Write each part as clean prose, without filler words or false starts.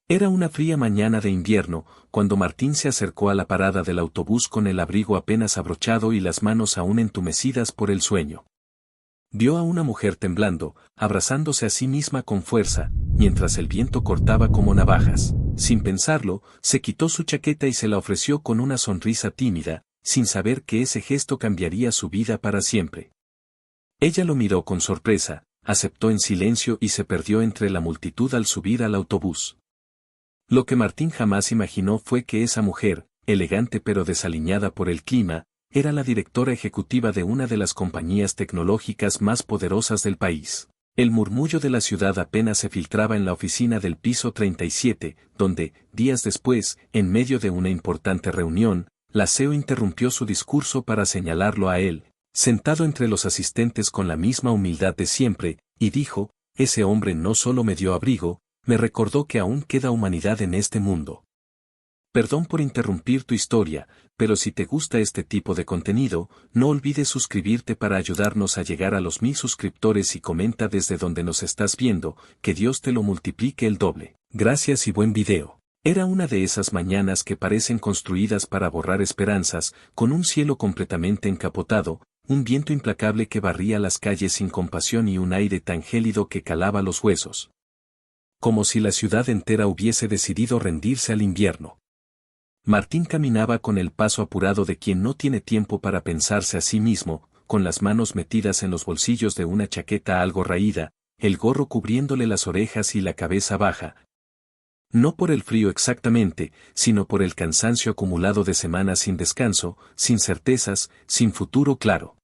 Era una fría mañana de invierno, cuando Martín se acercó a la parada del autobús con el abrigo apenas abrochado y las manos aún entumecidas por el sueño. Vio a una mujer temblando, abrazándose a sí misma con fuerza, mientras el viento cortaba como navajas. Sin pensarlo, se quitó su chaqueta y se la ofreció con una sonrisa tímida, sin saber que ese gesto cambiaría su vida para siempre. Ella lo miró con sorpresa, aceptó en silencio y se perdió entre la multitud al subir al autobús. Lo que Martín jamás imaginó fue que esa mujer, elegante pero desaliñada por el clima, era la directora ejecutiva de una de las compañías tecnológicas más poderosas del país. El murmullo de la ciudad apenas se filtraba en la oficina del piso 37, donde, días después, en medio de una importante reunión, la CEO interrumpió su discurso para señalarlo a él, sentado entre los asistentes con la misma humildad de siempre, y dijo: «Ese hombre no solo me dio abrigo, me recordó que aún queda humanidad en este mundo». Perdón por interrumpir tu historia, pero si te gusta este tipo de contenido, no olvides suscribirte para ayudarnos a llegar a los 1000 suscriptores y comenta desde donde nos estás viendo, que Dios te lo multiplique el doble. Gracias y buen video. Era una de esas mañanas que parecen construidas para borrar esperanzas, con un cielo completamente encapotado, un viento implacable que barría las calles sin compasión y un aire tan gélido que calaba los huesos. Como si la ciudad entera hubiese decidido rendirse al invierno. Martín caminaba con el paso apurado de quien no tiene tiempo para pensarse a sí mismo, con las manos metidas en los bolsillos de una chaqueta algo raída, el gorro cubriéndole las orejas y la cabeza baja. No por el frío exactamente, sino por el cansancio acumulado de semanas sin descanso, sin certezas, sin futuro claro.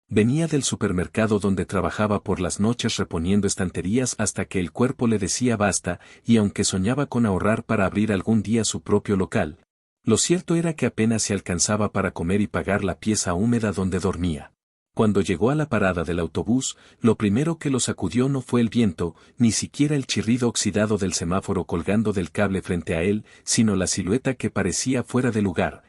Venía del supermercado donde trabajaba por las noches reponiendo estanterías hasta que el cuerpo le decía basta, y aunque soñaba con ahorrar para abrir algún día su propio local, lo cierto era que apenas se alcanzaba para comer y pagar la pieza húmeda donde dormía. Cuando llegó a la parada del autobús, lo primero que lo sacudió no fue el viento, ni siquiera el chirrido oxidado del semáforo colgando del cable frente a él, sino la silueta que parecía fuera de lugar.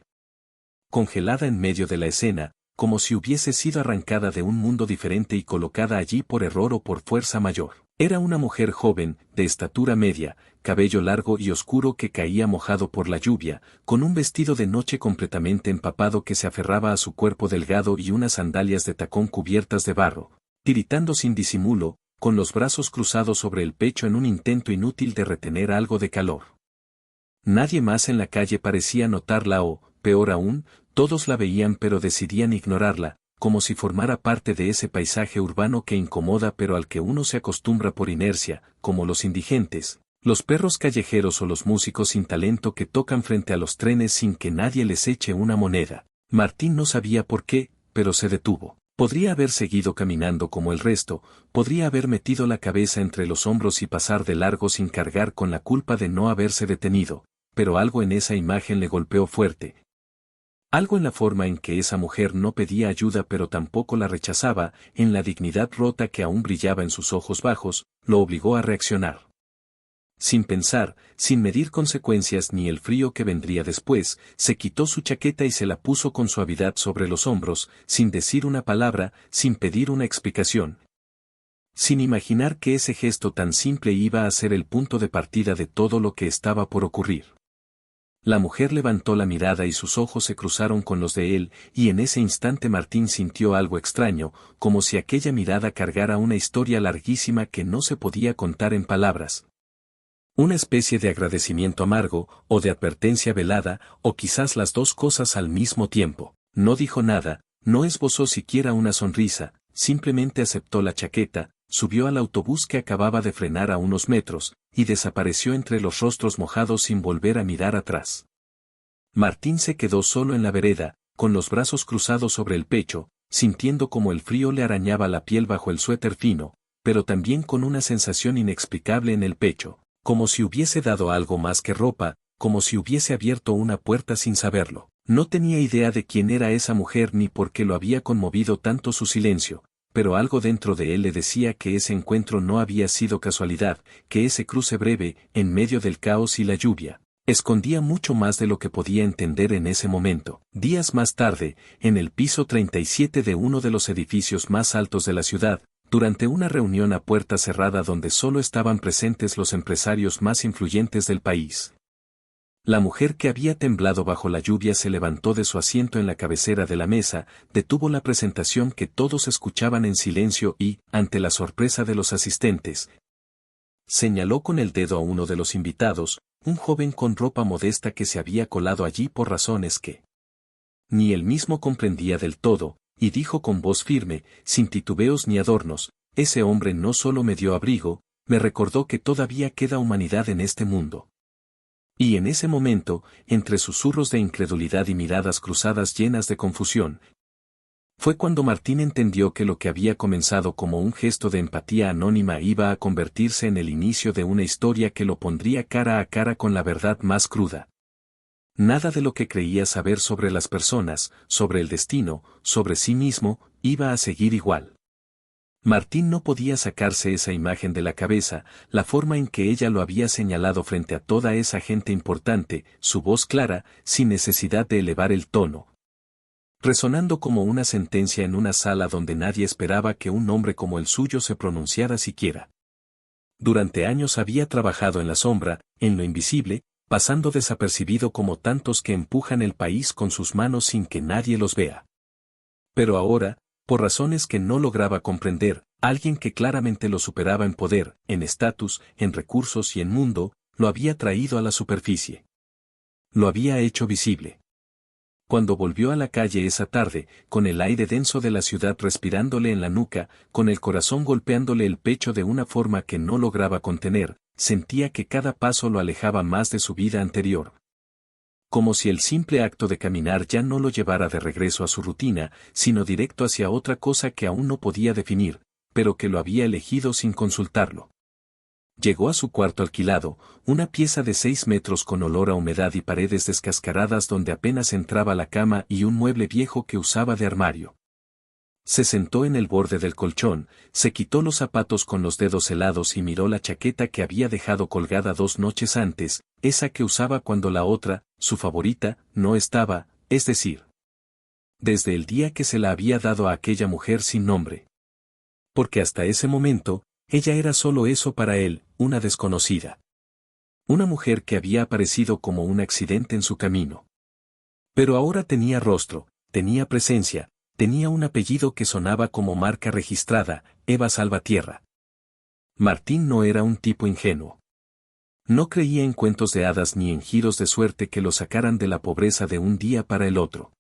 Congelada en medio de la escena, como si hubiese sido arrancada de un mundo diferente y colocada allí por error o por fuerza mayor. Era una mujer joven, de estatura media, cabello largo y oscuro que caía mojado por la lluvia, con un vestido de noche completamente empapado que se aferraba a su cuerpo delgado y unas sandalias de tacón cubiertas de barro, tiritando sin disimulo, con los brazos cruzados sobre el pecho en un intento inútil de retener algo de calor. Nadie más en la calle parecía notarla o, peor aún, todos la veían pero decidían ignorarla, como si formara parte de ese paisaje urbano que incomoda pero al que uno se acostumbra por inercia, como los indigentes, los perros callejeros o los músicos sin talento que tocan frente a los trenes sin que nadie les eche una moneda. Martín no sabía por qué, pero se detuvo. Podría haber seguido caminando como el resto, podría haber metido la cabeza entre los hombros y pasar de largo sin cargar con la culpa de no haberse detenido, pero algo en esa imagen le golpeó fuerte. Algo en la forma en que esa mujer no pedía ayuda pero tampoco la rechazaba, en la dignidad rota que aún brillaba en sus ojos bajos, lo obligó a reaccionar. Sin pensar, sin medir consecuencias ni el frío que vendría después, se quitó su chaqueta y se la puso con suavidad sobre los hombros, sin decir una palabra, sin pedir una explicación. Sin imaginar que ese gesto tan simple iba a ser el punto de partida de todo lo que estaba por ocurrir. La mujer levantó la mirada y sus ojos se cruzaron con los de él, y en ese instante Martín sintió algo extraño, como si aquella mirada cargara una historia larguísima que no se podía contar en palabras. Una especie de agradecimiento amargo, o de advertencia velada, o quizás las dos cosas al mismo tiempo. No dijo nada, no esbozó siquiera una sonrisa, simplemente aceptó la chaqueta, subió al autobús que acababa de frenar a unos metros, y desapareció entre los rostros mojados sin volver a mirar atrás. Martín se quedó solo en la vereda, con los brazos cruzados sobre el pecho, sintiendo como el frío le arañaba la piel bajo el suéter fino, pero también con una sensación inexplicable en el pecho, como si hubiese dado algo más que ropa, como si hubiese abierto una puerta sin saberlo. No tenía idea de quién era esa mujer ni por qué lo había conmovido tanto su silencio, pero algo dentro de él le decía que ese encuentro no había sido casualidad, que ese cruce breve, en medio del caos y la lluvia, escondía mucho más de lo que podía entender en ese momento. Días más tarde, en el piso 37 de uno de los edificios más altos de la ciudad, durante una reunión a puerta cerrada donde solo estaban presentes los empresarios más influyentes del país. La mujer que había temblado bajo la lluvia se levantó de su asiento en la cabecera de la mesa, detuvo la presentación que todos escuchaban en silencio y, ante la sorpresa de los asistentes, señaló con el dedo a uno de los invitados, un joven con ropa modesta que se había colado allí por razones que ni él mismo comprendía del todo, y dijo con voz firme, sin titubeos ni adornos: ese hombre no solo me dio abrigo, me recordó que todavía queda humanidad en este mundo. Y en ese momento, entre susurros de incredulidad y miradas cruzadas llenas de confusión, fue cuando Martín entendió que lo que había comenzado como un gesto de empatía anónima iba a convertirse en el inicio de una historia que lo pondría cara a cara con la verdad más cruda. Nada de lo que creía saber sobre las personas, sobre el destino, sobre sí mismo, iba a seguir igual. Martín no podía sacarse esa imagen de la cabeza, la forma en que ella lo había señalado frente a toda esa gente importante, su voz clara, sin necesidad de elevar el tono, resonando como una sentencia en una sala donde nadie esperaba que un nombre como el suyo se pronunciara siquiera. Durante años había trabajado en la sombra, en lo invisible, pasando desapercibido como tantos que empujan el país con sus manos sin que nadie los vea. Pero ahora, por razones que no lograba comprender, alguien que claramente lo superaba en poder, en estatus, en recursos y en mundo, lo había traído a la superficie. Lo había hecho visible. Cuando volvió a la calle esa tarde, con el aire denso de la ciudad respirándole en la nuca, con el corazón golpeándole el pecho de una forma que no lograba contener, sentía que cada paso lo alejaba más de su vida anterior. Como si el simple acto de caminar ya no lo llevara de regreso a su rutina, sino directo hacia otra cosa que aún no podía definir, pero que lo había elegido sin consultarlo. Llegó a su cuarto alquilado, una pieza de 6 metros con olor a humedad y paredes descascaradas donde apenas entraba la cama y un mueble viejo que usaba de armario. Se sentó en el borde del colchón, se quitó los zapatos con los dedos helados y miró la chaqueta que había dejado colgada 2 noches antes, esa que usaba cuando la otra, su favorita, no estaba, es decir, desde el día que se la había dado a aquella mujer sin nombre. Porque hasta ese momento, ella era solo eso para él, una desconocida. Una mujer que había aparecido como un accidente en su camino. Pero ahora tenía rostro, tenía presencia, tenía un apellido que sonaba como marca registrada, Eva Salvatierra. Martín no era un tipo ingenuo. No creía en cuentos de hadas ni en giros de suerte que lo sacaran de la pobreza de un día para el otro.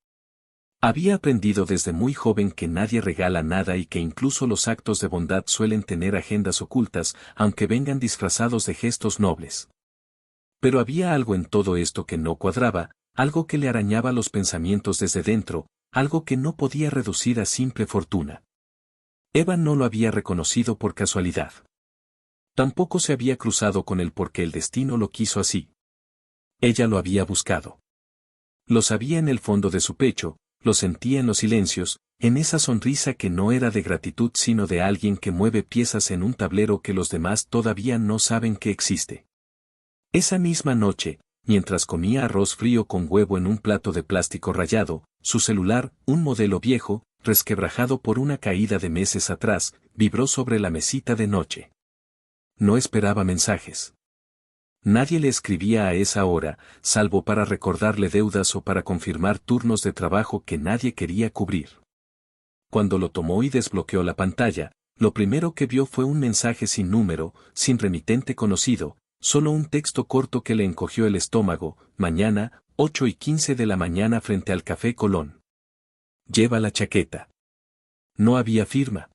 Había aprendido desde muy joven que nadie regala nada y que incluso los actos de bondad suelen tener agendas ocultas, aunque vengan disfrazados de gestos nobles. Pero había algo en todo esto que no cuadraba, algo que le arañaba los pensamientos desde dentro, algo que no podía reducir a simple fortuna. Eva no lo había reconocido por casualidad. Tampoco se había cruzado con él porque el destino lo quiso así. Ella lo había buscado. Lo sabía en el fondo de su pecho, lo sentía en los silencios, en esa sonrisa que no era de gratitud sino de alguien que mueve piezas en un tablero que los demás todavía no saben que existe. Esa misma noche, mientras comía arroz frío con huevo en un plato de plástico rayado, su celular, un modelo viejo, resquebrajado por una caída de meses atrás, vibró sobre la mesita de noche. No esperaba mensajes. Nadie le escribía a esa hora, salvo para recordarle deudas o para confirmar turnos de trabajo que nadie quería cubrir. Cuando lo tomó y desbloqueó la pantalla, lo primero que vio fue un mensaje sin número, sin remitente conocido, solo un texto corto que le encogió el estómago: mañana, 8:15 de la mañana frente al Café Colón. Lleva la chaqueta. No había firma.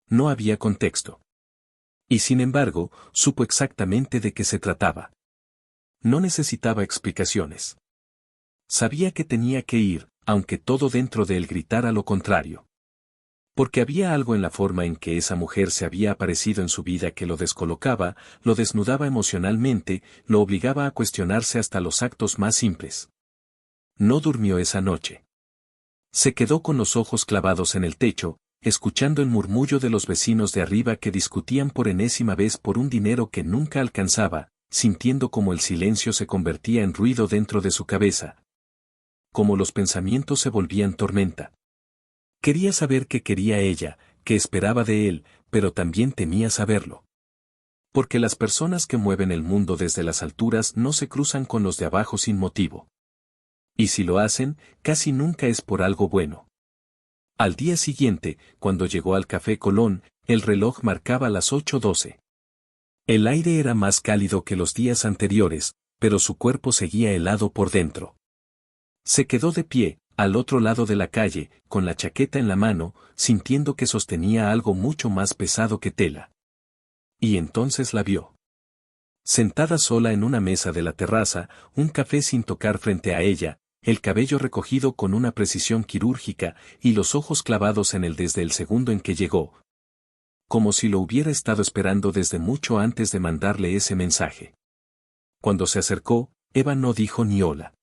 No había contexto. Y sin embargo, supo exactamente de qué se trataba. No necesitaba explicaciones. Sabía que tenía que ir, aunque todo dentro de él gritara lo contrario. Porque había algo en la forma en que esa mujer se había aparecido en su vida que lo descolocaba, lo desnudaba emocionalmente, lo obligaba a cuestionarse hasta los actos más simples. No durmió esa noche. Se quedó con los ojos clavados en el techo, escuchando el murmullo de los vecinos de arriba que discutían por enésima vez por un dinero que nunca alcanzaba, sintiendo como el silencio se convertía en ruido dentro de su cabeza. Como los pensamientos se volvían tormenta. Quería saber qué quería ella, que esperaba de él, pero también temía saberlo. Porque las personas que mueven el mundo desde las alturas no se cruzan con los de abajo sin motivo. Y si lo hacen, casi nunca es por algo bueno. Al día siguiente, cuando llegó al Café Colón, el reloj marcaba las 8:12. El aire era más cálido que los días anteriores, pero su cuerpo seguía helado por dentro. Se quedó de pie, al otro lado de la calle, con la chaqueta en la mano, sintiendo que sostenía algo mucho más pesado que tela. Y entonces la vio. Sentada sola en una mesa de la terraza, un café sin tocar frente a ella, el cabello recogido con una precisión quirúrgica y los ojos clavados en él desde el segundo en que llegó. Como si lo hubiera estado esperando desde mucho antes de mandarle ese mensaje. Cuando se acercó, Eva no dijo ni hola.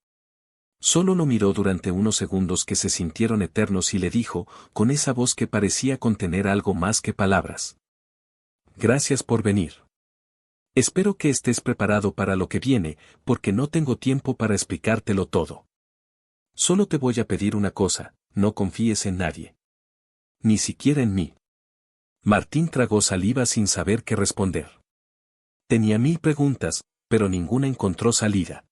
Solo lo miró durante unos segundos que se sintieron eternos y le dijo, con esa voz que parecía contener algo más que palabras. Gracias por venir. Espero que estés preparado para lo que viene, porque no tengo tiempo para explicártelo todo. Solo te voy a pedir una cosa, no confíes en nadie. Ni siquiera en mí. Martín tragó saliva sin saber qué responder. Tenía 1000 preguntas, pero ninguna encontró salida.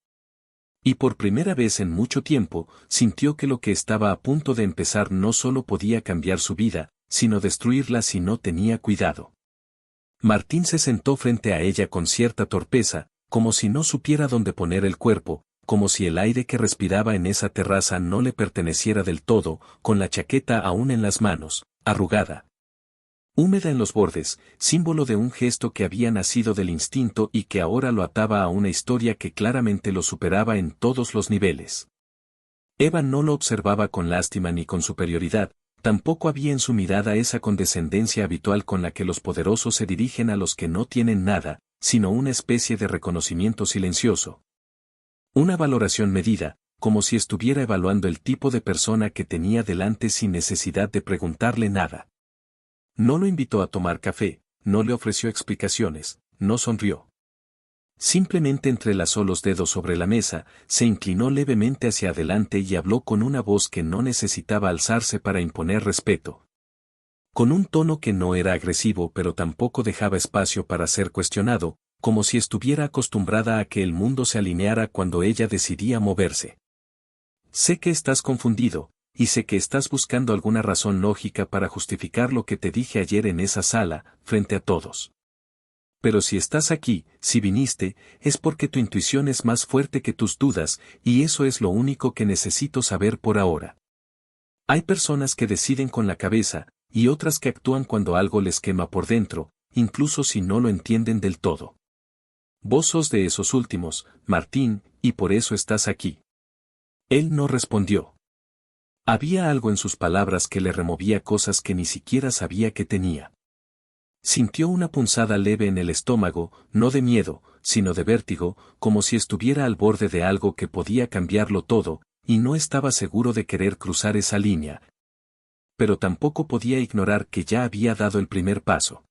Y por primera vez en mucho tiempo, sintió que lo que estaba a punto de empezar no solo podía cambiar su vida, sino destruirla si no tenía cuidado. Martín se sentó frente a ella con cierta torpeza, como si no supiera dónde poner el cuerpo, como si el aire que respiraba en esa terraza no le perteneciera del todo, con la chaqueta aún en las manos, arrugada. Húmeda en los bordes, símbolo de un gesto que había nacido del instinto y que ahora lo ataba a una historia que claramente lo superaba en todos los niveles. Eva no lo observaba con lástima ni con superioridad, tampoco había en su mirada esa condescendencia habitual con la que los poderosos se dirigen a los que no tienen nada, sino una especie de reconocimiento silencioso. Una valoración medida, como si estuviera evaluando el tipo de persona que tenía delante sin necesidad de preguntarle nada. No lo invitó a tomar café, no le ofreció explicaciones, no sonrió. Simplemente entrelazó los dedos sobre la mesa, se inclinó levemente hacia adelante y habló con una voz que no necesitaba alzarse para imponer respeto. Con un tono que no era agresivo pero tampoco dejaba espacio para ser cuestionado, como si estuviera acostumbrada a que el mundo se alineara cuando ella decidía moverse. Sé que estás confundido, y sé que estás buscando alguna razón lógica para justificar lo que te dije ayer en esa sala, frente a todos. Pero si estás aquí, si viniste, es porque tu intuición es más fuerte que tus dudas, y eso es lo único que necesito saber por ahora. Hay personas que deciden con la cabeza, y otras que actúan cuando algo les quema por dentro, incluso si no lo entienden del todo. Vos sos de esos últimos, Martín, y por eso estás aquí. Él no respondió. Había algo en sus palabras que le removía cosas que ni siquiera sabía que tenía. Sintió una punzada leve en el estómago, no de miedo, sino de vértigo, como si estuviera al borde de algo que podía cambiarlo todo, y no estaba seguro de querer cruzar esa línea. Pero tampoco podía ignorar que ya había dado el primer paso.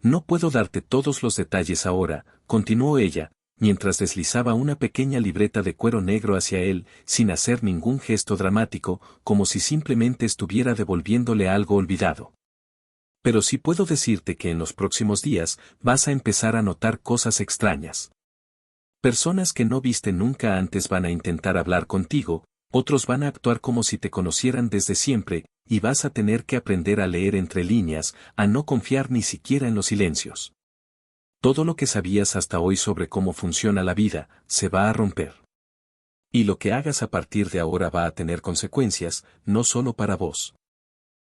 No puedo darte todos los detalles ahora, continuó ella, mientras deslizaba una pequeña libreta de cuero negro hacia él, sin hacer ningún gesto dramático, como si simplemente estuviera devolviéndole algo olvidado. Pero sí puedo decirte que en los próximos días vas a empezar a notar cosas extrañas. Personas que no viste nunca antes van a intentar hablar contigo, otros van a actuar como si te conocieran desde siempre, y vas a tener que aprender a leer entre líneas, a no confiar ni siquiera en los silencios. Todo lo que sabías hasta hoy sobre cómo funciona la vida, se va a romper. Y lo que hagas a partir de ahora va a tener consecuencias, no solo para vos.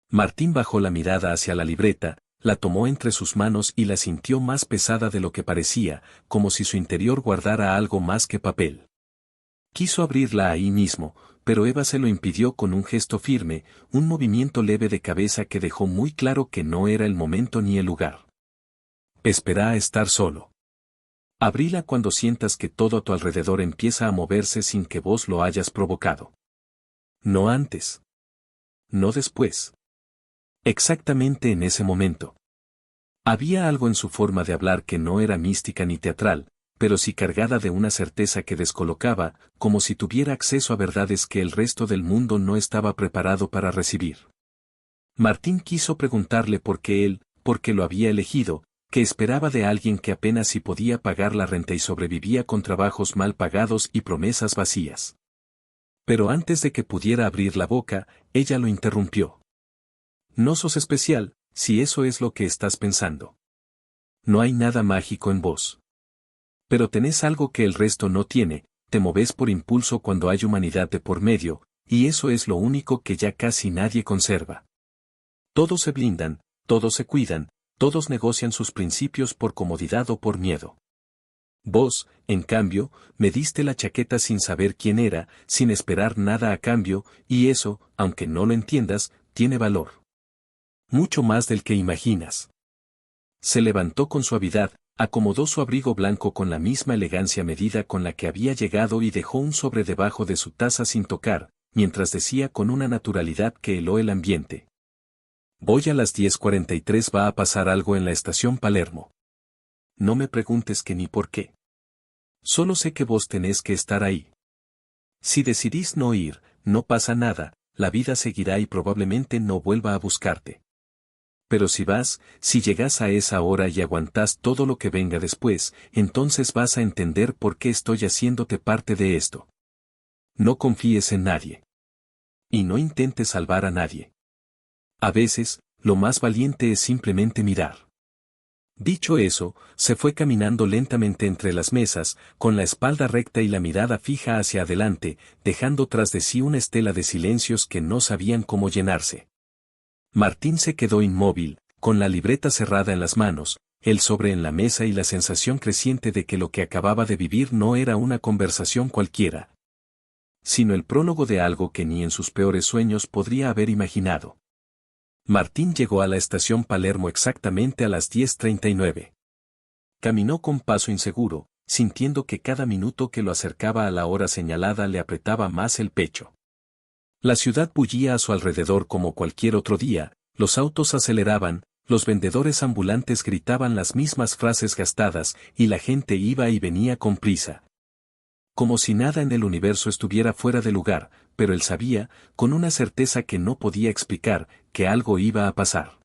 Martín bajó la mirada hacia la libreta, la tomó entre sus manos y la sintió más pesada de lo que parecía, como si su interior guardara algo más que papel. Quiso abrirla ahí mismo, pero Eva se lo impidió con un gesto firme, un movimiento leve de cabeza que dejó muy claro que no era el momento ni el lugar. Espera a estar solo. Abrila cuando sientas que todo a tu alrededor empieza a moverse sin que vos lo hayas provocado. No antes. No después. Exactamente en ese momento. Había algo en su forma de hablar que no era mística ni teatral, pero sí cargada de una certeza que descolocaba, como si tuviera acceso a verdades que el resto del mundo no estaba preparado para recibir. Martín quiso preguntarle por qué él, por qué lo había elegido, qué esperaba de alguien que apenas si podía pagar la renta y sobrevivía con trabajos mal pagados y promesas vacías. Pero antes de que pudiera abrir la boca, ella lo interrumpió. No sos especial, si eso es lo que estás pensando. No hay nada mágico en vos. Pero tenés algo que el resto no tiene, te moves por impulso cuando hay humanidad de por medio, y eso es lo único que ya casi nadie conserva. Todos se blindan, todos se cuidan, todos negocian sus principios por comodidad o por miedo. Vos, en cambio, me diste la chaqueta sin saber quién era, sin esperar nada a cambio, y eso, aunque no lo entiendas, tiene valor. Mucho más del que imaginas. Se levantó con suavidad, acomodó su abrigo blanco con la misma elegancia medida con la que había llegado y dejó un sobre debajo de su taza sin tocar, mientras decía con una naturalidad que heló el ambiente. Voy a las 10:43, va a pasar algo en la estación Palermo. No me preguntes qué ni por qué. Solo sé que vos tenés que estar ahí. Si decidís no ir, no pasa nada, la vida seguirá y probablemente no vuelva a buscarte. Pero si vas, si llegás a esa hora y aguantás todo lo que venga después, entonces vas a entender por qué estoy haciéndote parte de esto. No confíes en nadie. Y no intentes salvar a nadie. A veces, lo más valiente es simplemente mirar. Dicho eso, se fue caminando lentamente entre las mesas, con la espalda recta y la mirada fija hacia adelante, dejando tras de sí una estela de silencios que no sabían cómo llenarse. Martín se quedó inmóvil, con la libreta cerrada en las manos, el sobre en la mesa y la sensación creciente de que lo que acababa de vivir no era una conversación cualquiera, sino el prólogo de algo que ni en sus peores sueños podría haber imaginado. Martín llegó a la estación Palermo exactamente a las 10:39. Caminó con paso inseguro, sintiendo que cada minuto que lo acercaba a la hora señalada le apretaba más el pecho. La ciudad bullía a su alrededor como cualquier otro día, los autos aceleraban, los vendedores ambulantes gritaban las mismas frases gastadas y la gente iba y venía con prisa. Como si nada en el universo estuviera fuera de lugar, pero él sabía, con una certeza que no podía explicar, que algo iba a pasar.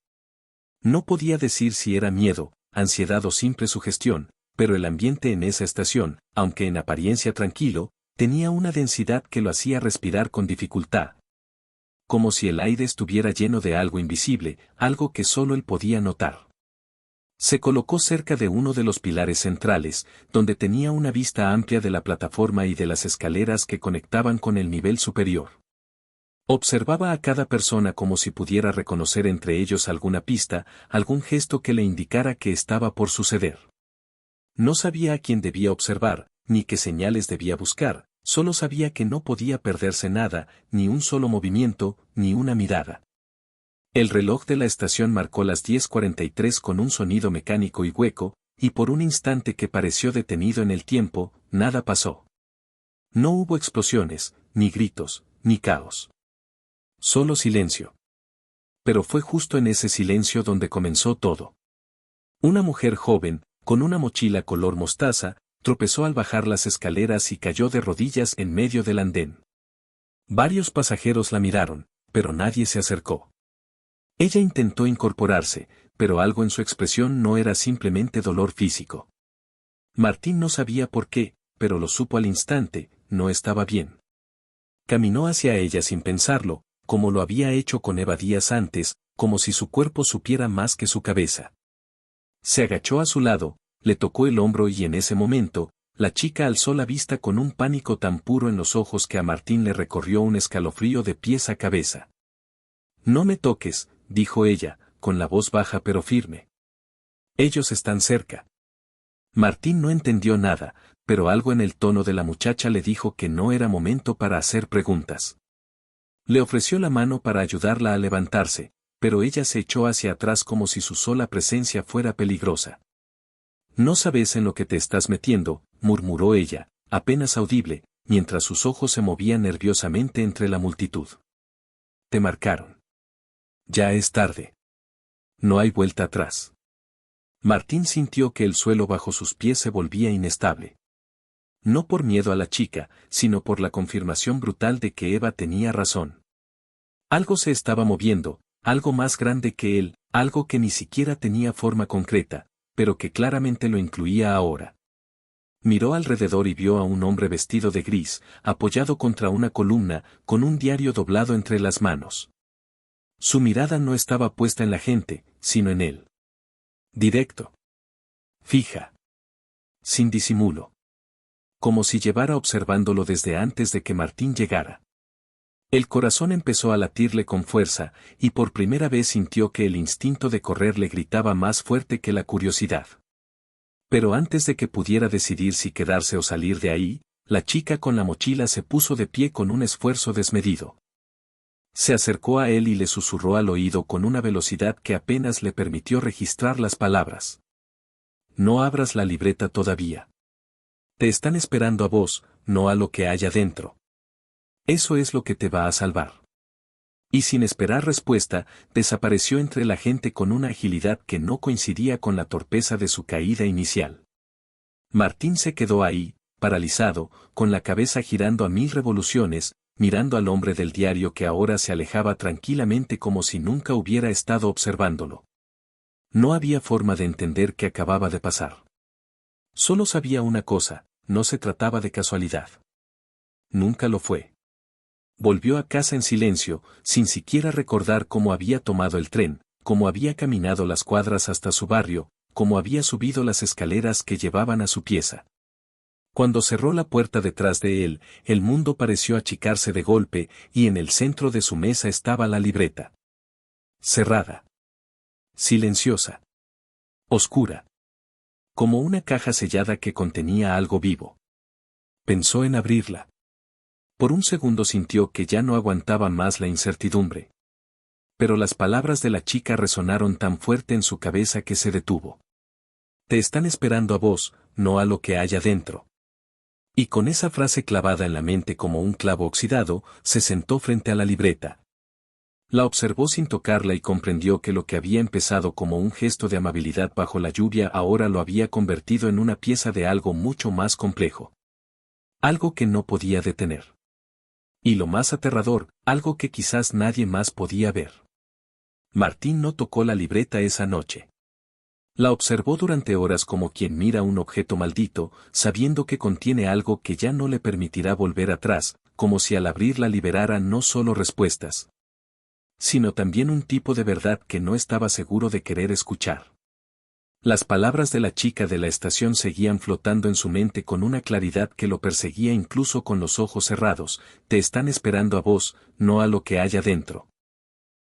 No podía decir si era miedo, ansiedad o simple sugestión, pero el ambiente en esa estación, aunque en apariencia tranquilo, tenía una densidad que lo hacía respirar con dificultad. Como si el aire estuviera lleno de algo invisible, algo que solo él podía notar. Se colocó cerca de uno de los pilares centrales, donde tenía una vista amplia de la plataforma y de las escaleras que conectaban con el nivel superior. Observaba a cada persona como si pudiera reconocer entre ellos alguna pista, algún gesto que le indicara que estaba por suceder. No sabía a quién debía observar, ni qué señales debía buscar, solo sabía que no podía perderse nada, ni un solo movimiento, ni una mirada. El reloj de la estación marcó las 10:43 con un sonido mecánico y hueco, y por un instante que pareció detenido en el tiempo, nada pasó. No hubo explosiones, ni gritos, ni caos. Solo silencio. Pero fue justo en ese silencio donde comenzó todo. Una mujer joven, con una mochila color mostaza, tropezó al bajar las escaleras y cayó de rodillas en medio del andén. Varios pasajeros la miraron, pero nadie se acercó. Ella intentó incorporarse, pero algo en su expresión no era simplemente dolor físico. Martín no sabía por qué, pero lo supo al instante, no estaba bien. Caminó hacia ella sin pensarlo, como lo había hecho con Eva días antes, como si su cuerpo supiera más que su cabeza. Se agachó a su lado, le tocó el hombro y en ese momento, la chica alzó la vista con un pánico tan puro en los ojos que a Martín le recorrió un escalofrío de pies a cabeza. «No me toques», dijo ella, con la voz baja pero firme. «Ellos están cerca». Martín no entendió nada, pero algo en el tono de la muchacha le dijo que no era momento para hacer preguntas. Le ofreció la mano para ayudarla a levantarse, pero ella se echó hacia atrás como si su sola presencia fuera peligrosa. «No sabes en lo que te estás metiendo», murmuró ella, apenas audible, mientras sus ojos se movían nerviosamente entre la multitud. «Te marcaron. Ya es tarde. No hay vuelta atrás». Martín sintió que el suelo bajo sus pies se volvía inestable. No por miedo a la chica, sino por la confirmación brutal de que Eva tenía razón. Algo se estaba moviendo, algo más grande que él, algo que ni siquiera tenía forma concreta, pero que claramente lo incluía ahora. Miró alrededor y vio a un hombre vestido de gris, apoyado contra una columna, con un diario doblado entre las manos. Su mirada no estaba puesta en la gente, sino en él. Directo. Fija. Sin disimulo. Como si llevara observándolo desde antes de que Martín llegara. El corazón empezó a latirle con fuerza, y por primera vez sintió que el instinto de correr le gritaba más fuerte que la curiosidad. Pero antes de que pudiera decidir si quedarse o salir de ahí, la chica con la mochila se puso de pie con un esfuerzo desmedido. Se acercó a él y le susurró al oído con una velocidad que apenas le permitió registrar las palabras. No abras la libreta todavía. Te están esperando a vos, no a lo que haya dentro. Eso es lo que te va a salvar. Y sin esperar respuesta, desapareció entre la gente con una agilidad que no coincidía con la torpeza de su caída inicial. Martín se quedó ahí, paralizado, con la cabeza girando a 1000 revoluciones, mirando al hombre del diario que ahora se alejaba tranquilamente como si nunca hubiera estado observándolo. No había forma de entender qué acababa de pasar. Solo sabía una cosa, no se trataba de casualidad. Nunca lo fue. Volvió a casa en silencio, sin siquiera recordar cómo había tomado el tren, cómo había caminado las cuadras hasta su barrio, cómo había subido las escaleras que llevaban a su pieza. Cuando cerró la puerta detrás de él, el mundo pareció achicarse de golpe, y en el centro de su mesa estaba la libreta. Cerrada. Silenciosa. Oscura. Como una caja sellada que contenía algo vivo. Pensó en abrirla. Por un segundo sintió que ya no aguantaba más la incertidumbre. Pero las palabras de la chica resonaron tan fuerte en su cabeza que se detuvo. Te están esperando a vos, no a lo que haya dentro. Y con esa frase clavada en la mente como un clavo oxidado, se sentó frente a la libreta. La observó sin tocarla y comprendió que lo que había empezado como un gesto de amabilidad bajo la lluvia ahora lo había convertido en una pieza de algo mucho más complejo. Algo que no podía detener. Y lo más aterrador, algo que quizás nadie más podía ver. Martín no tocó la libreta esa noche. La observó durante horas como quien mira un objeto maldito, sabiendo que contiene algo que ya no le permitirá volver atrás, como si al abrirla liberara no solo respuestas, sino también un tipo de verdad que no estaba seguro de querer escuchar. Las palabras de la chica de la estación seguían flotando en su mente con una claridad que lo perseguía incluso con los ojos cerrados, te están esperando a vos, no a lo que haya dentro.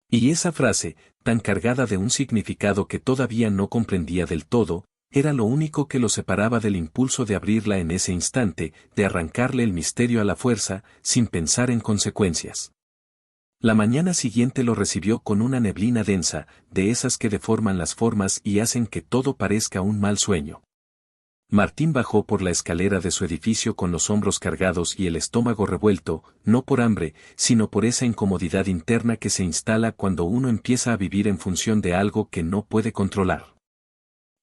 Y esa frase, tan cargada de un significado que todavía no comprendía del todo, era lo único que lo separaba del impulso de abrirla en ese instante, de arrancarle el misterio a la fuerza, sin pensar en consecuencias. La mañana siguiente lo recibió con una neblina densa, de esas que deforman las formas y hacen que todo parezca un mal sueño. Martín bajó por la escalera de su edificio con los hombros cargados y el estómago revuelto, no por hambre, sino por esa incomodidad interna que se instala cuando uno empieza a vivir en función de algo que no puede controlar.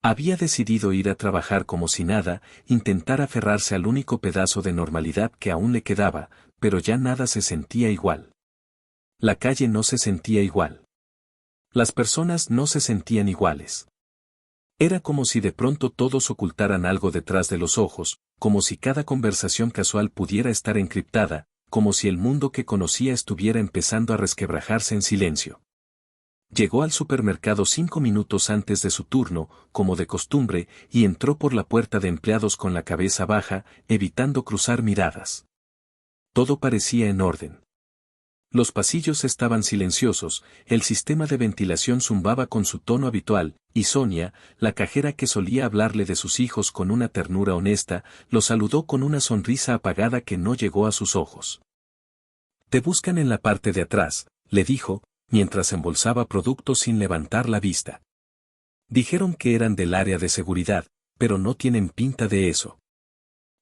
Había decidido ir a trabajar como si nada, intentar aferrarse al único pedazo de normalidad que aún le quedaba, pero ya nada se sentía igual. La calle no se sentía igual. Las personas no se sentían iguales. Era como si de pronto todos ocultaran algo detrás de los ojos, como si cada conversación casual pudiera estar encriptada, como si el mundo que conocía estuviera empezando a resquebrajarse en silencio. Llegó al supermercado 5 minutos antes de su turno, como de costumbre, y entró por la puerta de empleados con la cabeza baja, evitando cruzar miradas. Todo parecía en orden. Los pasillos estaban silenciosos, el sistema de ventilación zumbaba con su tono habitual, y Sonia, la cajera que solía hablarle de sus hijos con una ternura honesta, lo saludó con una sonrisa apagada que no llegó a sus ojos. Te buscan en la parte de atrás, le dijo, mientras embolsaba productos sin levantar la vista. Dijeron que eran del área de seguridad, pero no tienen pinta de eso.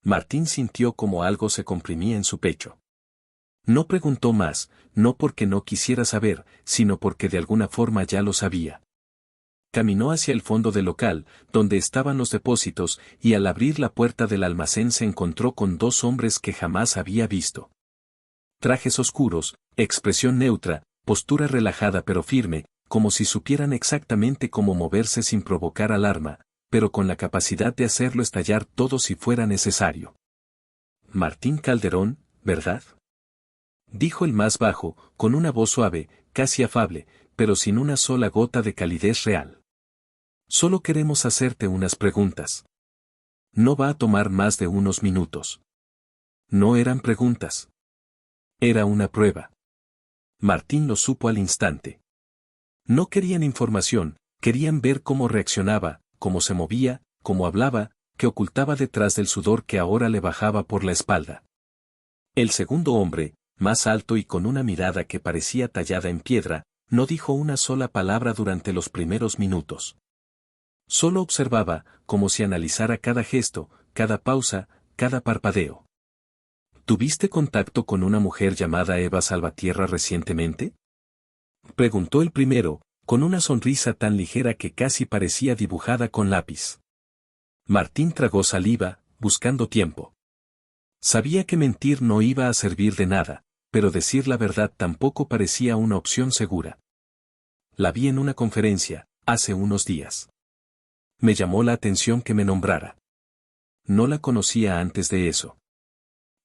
Martín sintió como algo se comprimía en su pecho. No preguntó más, no porque no quisiera saber, sino porque de alguna forma ya lo sabía. Caminó hacia el fondo del local, donde estaban los depósitos, y al abrir la puerta del almacén se encontró con 2 hombres que jamás había visto. Trajes oscuros, expresión neutra, postura relajada pero firme, como si supieran exactamente cómo moverse sin provocar alarma, pero con la capacidad de hacerlo estallar todo si fuera necesario. Martín Calderón, ¿verdad? Dijo el más bajo, con una voz suave, casi afable, pero sin una sola gota de calidez real. Solo queremos hacerte unas preguntas. No va a tomar más de unos minutos. No eran preguntas. Era una prueba. Martín lo supo al instante. No querían información, querían ver cómo reaccionaba, cómo se movía, cómo hablaba, qué ocultaba detrás del sudor que ahora le bajaba por la espalda. El segundo hombre, más alto y con una mirada que parecía tallada en piedra, no dijo una sola palabra durante los primeros minutos. Solo observaba, como si analizara cada gesto, cada pausa, cada parpadeo. ¿Tuviste contacto con una mujer llamada Eva Salvatierra recientemente? Preguntó el primero, con una sonrisa tan ligera que casi parecía dibujada con lápiz. Martín tragó saliva, buscando tiempo. Sabía que mentir no iba a servir de nada, pero decir la verdad tampoco parecía una opción segura. La vi en una conferencia, hace unos días. Me llamó la atención que me nombrara. No la conocía antes de eso.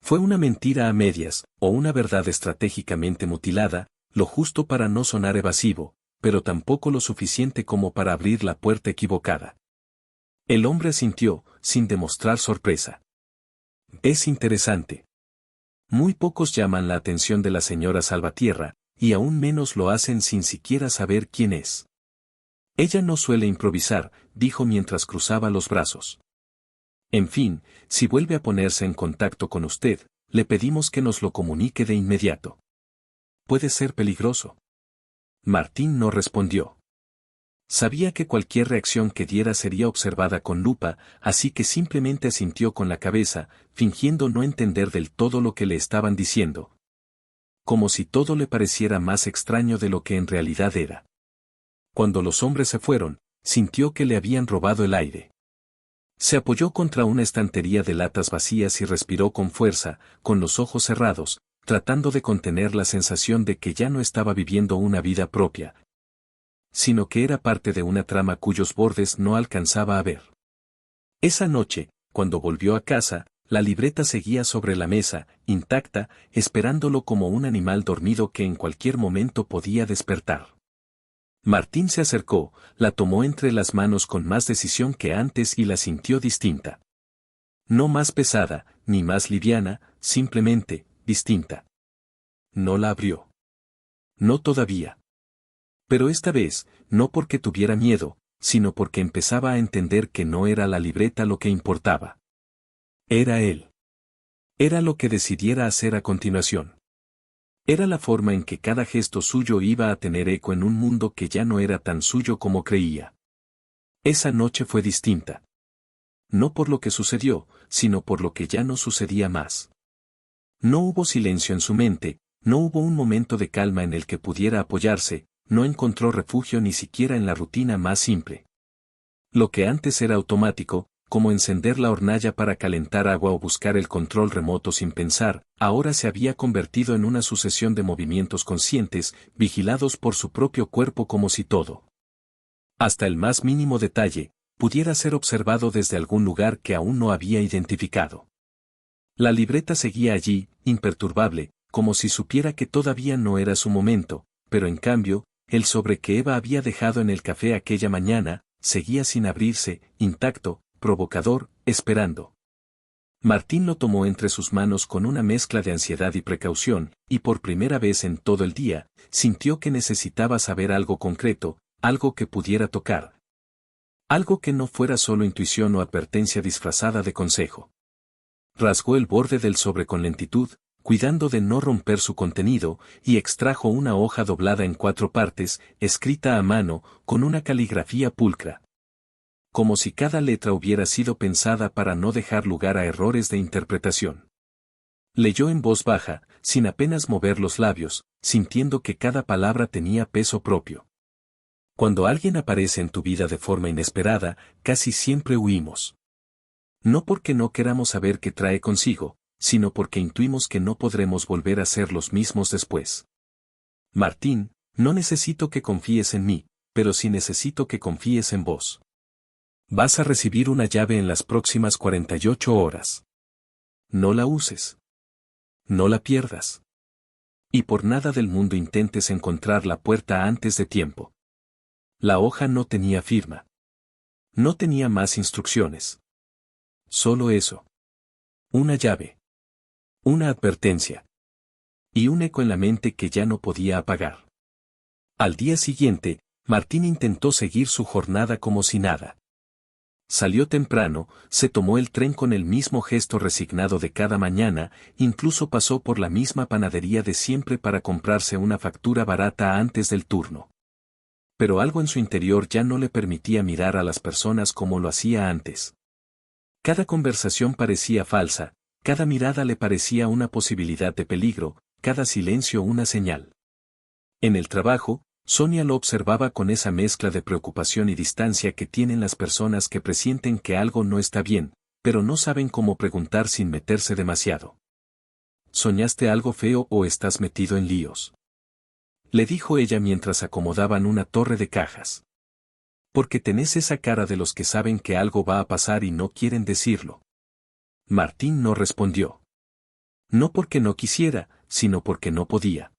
Fue una mentira a medias, o una verdad estratégicamente mutilada, lo justo para no sonar evasivo, pero tampoco lo suficiente como para abrir la puerta equivocada. El hombre asintió, sin demostrar sorpresa. Es interesante. Muy pocos llaman la atención de la señora Salvatierra, y aún menos lo hacen sin siquiera saber quién es. Ella no suele improvisar, dijo mientras cruzaba los brazos. En fin, si vuelve a ponerse en contacto con usted, le pedimos que nos lo comunique de inmediato. Puede ser peligroso. Martín no respondió. Sabía que cualquier reacción que diera sería observada con lupa, así que simplemente asintió con la cabeza, fingiendo no entender del todo lo que le estaban diciendo. Como si todo le pareciera más extraño de lo que en realidad era. Cuando los hombres se fueron, sintió que le habían robado el aire. Se apoyó contra una estantería de latas vacías y respiró con fuerza, con los ojos cerrados, tratando de contener la sensación de que ya no estaba viviendo una vida propia, sino que era parte de una trama cuyos bordes no alcanzaba a ver. Esa noche, cuando volvió a casa, la libreta seguía sobre la mesa, intacta, esperándolo como un animal dormido que en cualquier momento podía despertar. Martín se acercó, la tomó entre las manos con más decisión que antes y la sintió distinta. No más pesada, ni más liviana, simplemente, distinta. No la abrió. No todavía. Pero esta vez, no porque tuviera miedo, sino porque empezaba a entender que no era la libreta lo que importaba. Era él. Era lo que decidiera hacer a continuación. Era la forma en que cada gesto suyo iba a tener eco en un mundo que ya no era tan suyo como creía. Esa noche fue distinta. No por lo que sucedió, sino por lo que ya no sucedía más. No hubo silencio en su mente, no hubo un momento de calma en el que pudiera apoyarse, no encontró refugio ni siquiera en la rutina más simple. Lo que antes era automático, como encender la hornalla para calentar agua o buscar el control remoto sin pensar, ahora se había convertido en una sucesión de movimientos conscientes, vigilados por su propio cuerpo como si todo, hasta el más mínimo detalle, pudiera ser observado desde algún lugar que aún no había identificado. La libreta seguía allí, imperturbable, como si supiera que todavía no era su momento, pero en cambio, el sobre que Eva había dejado en el café aquella mañana, seguía sin abrirse, intacto, provocador, esperando. Martín lo tomó entre sus manos con una mezcla de ansiedad y precaución, y por primera vez en todo el día, sintió que necesitaba saber algo concreto, algo que pudiera tocar. Algo que no fuera solo intuición o advertencia disfrazada de consejo. Rasgó el borde del sobre con lentitud, cuidando de no romper su contenido, y extrajo una hoja doblada en 4 partes, escrita a mano, con una caligrafía pulcra. Como si cada letra hubiera sido pensada para no dejar lugar a errores de interpretación. Leyó en voz baja, sin apenas mover los labios, sintiendo que cada palabra tenía peso propio. Cuando alguien aparece en tu vida de forma inesperada, casi siempre huimos. No porque no queramos saber qué trae consigo, sino porque intuimos que no podremos volver a ser los mismos después. Martín, no necesito que confíes en mí, pero sí necesito que confíes en vos. Vas a recibir una llave en las próximas 48 horas. No la uses. No la pierdas. Y por nada del mundo intentes encontrar la puerta antes de tiempo. La hoja no tenía firma. No tenía más instrucciones. Solo eso. Una llave. Una advertencia. Y un eco en la mente que ya no podía apagar. Al día siguiente, Martín intentó seguir su jornada como si nada. Salió temprano, se tomó el tren con el mismo gesto resignado de cada mañana, incluso pasó por la misma panadería de siempre para comprarse una factura barata antes del turno. Pero algo en su interior ya no le permitía mirar a las personas como lo hacía antes. Cada conversación parecía falsa, cada mirada le parecía una posibilidad de peligro, cada silencio una señal. En el trabajo, Sonia lo observaba con esa mezcla de preocupación y distancia que tienen las personas que presienten que algo no está bien, pero no saben cómo preguntar sin meterse demasiado. ¿Soñaste algo feo o estás metido en líos?, le dijo ella mientras acomodaban una torre de cajas. Porque tenés esa cara de los que saben que algo va a pasar y no quieren decirlo. Martín no respondió. No porque no quisiera, sino porque no podía.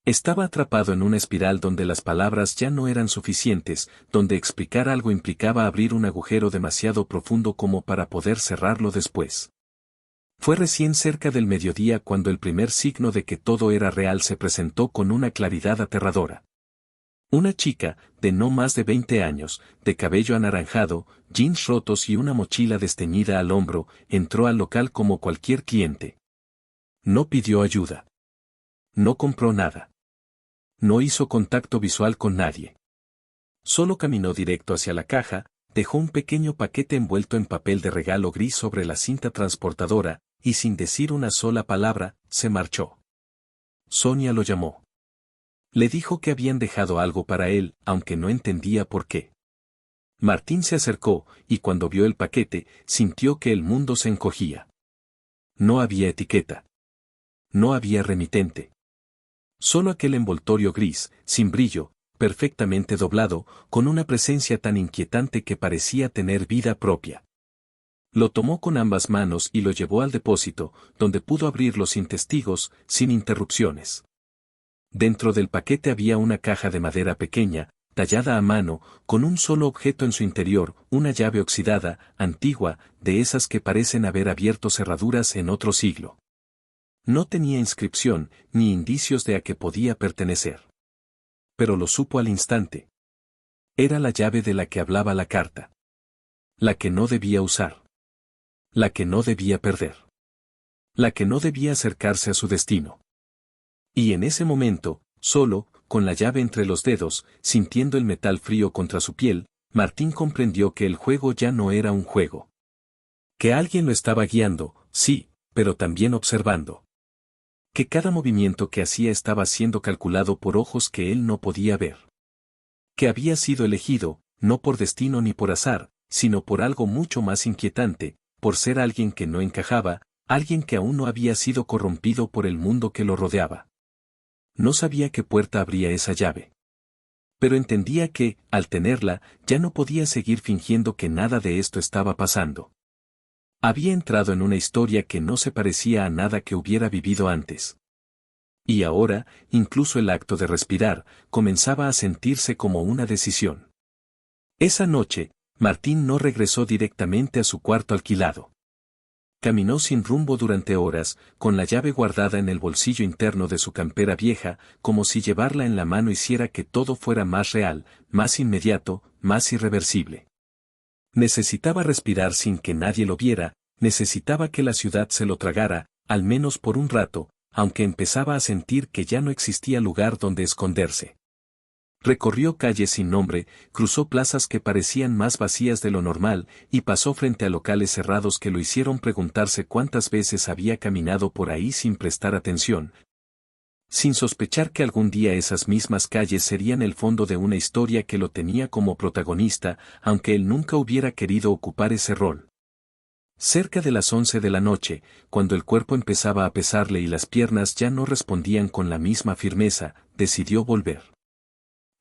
Estaba atrapado en una espiral donde las palabras ya no eran suficientes, donde explicar algo implicaba abrir un agujero demasiado profundo como para poder cerrarlo después. Fue recién cerca del mediodía cuando el primer signo de que todo era real se presentó con una claridad aterradora. Una chica, de no más de 20 años, de cabello anaranjado, jeans rotos y una mochila desteñida al hombro, entró al local como cualquier cliente. No pidió ayuda. No compró nada. No hizo contacto visual con nadie. Solo caminó directo hacia la caja, dejó un pequeño paquete envuelto en papel de regalo gris sobre la cinta transportadora, y sin decir una sola palabra, se marchó. Sonia lo llamó. Le dijo que habían dejado algo para él, aunque no entendía por qué. Martín se acercó, y cuando vio el paquete, sintió que el mundo se encogía. No había etiqueta. No había remitente. Solo aquel envoltorio gris, sin brillo, perfectamente doblado, con una presencia tan inquietante que parecía tener vida propia. Lo tomó con ambas manos y lo llevó al depósito, donde pudo abrirlo sin testigos, sin interrupciones. Dentro del paquete había una caja de madera pequeña, tallada a mano, con un solo objeto en su interior, una llave oxidada, antigua, de esas que parecen haber abierto cerraduras en otro siglo. No tenía inscripción, ni indicios de a qué podía pertenecer. Pero lo supo al instante. Era la llave de la que hablaba la carta. La que no debía usar. La que no debía perder. La que no debía acercarse a su destino. Y en ese momento, solo, con la llave entre los dedos, sintiendo el metal frío contra su piel, Martín comprendió que el juego ya no era un juego. Que alguien lo estaba guiando, sí, pero también observando. Que cada movimiento que hacía estaba siendo calculado por ojos que él no podía ver. Que había sido elegido, no por destino ni por azar, sino por algo mucho más inquietante, por ser alguien que no encajaba, alguien que aún no había sido corrompido por el mundo que lo rodeaba. No sabía qué puerta abría esa llave. Pero entendía que, al tenerla, ya no podía seguir fingiendo que nada de esto estaba pasando. Había entrado en una historia que no se parecía a nada que hubiera vivido antes. Y ahora, incluso el acto de respirar, comenzaba a sentirse como una decisión. Esa noche, Martín no regresó directamente a su cuarto alquilado. Caminó sin rumbo durante horas, con la llave guardada en el bolsillo interno de su campera vieja, como si llevarla en la mano hiciera que todo fuera más real, más inmediato, más irreversible. Necesitaba respirar sin que nadie lo viera, necesitaba que la ciudad se lo tragara, al menos por un rato, aunque empezaba a sentir que ya no existía lugar donde esconderse. Recorrió calles sin nombre, cruzó plazas que parecían más vacías de lo normal, y pasó frente a locales cerrados que lo hicieron preguntarse cuántas veces había caminado por ahí sin prestar atención, sin sospechar que algún día esas mismas calles serían el fondo de una historia que lo tenía como protagonista, aunque él nunca hubiera querido ocupar ese rol. Cerca de las 11 de la noche, cuando el cuerpo empezaba a pesarle y las piernas ya no respondían con la misma firmeza, decidió volver.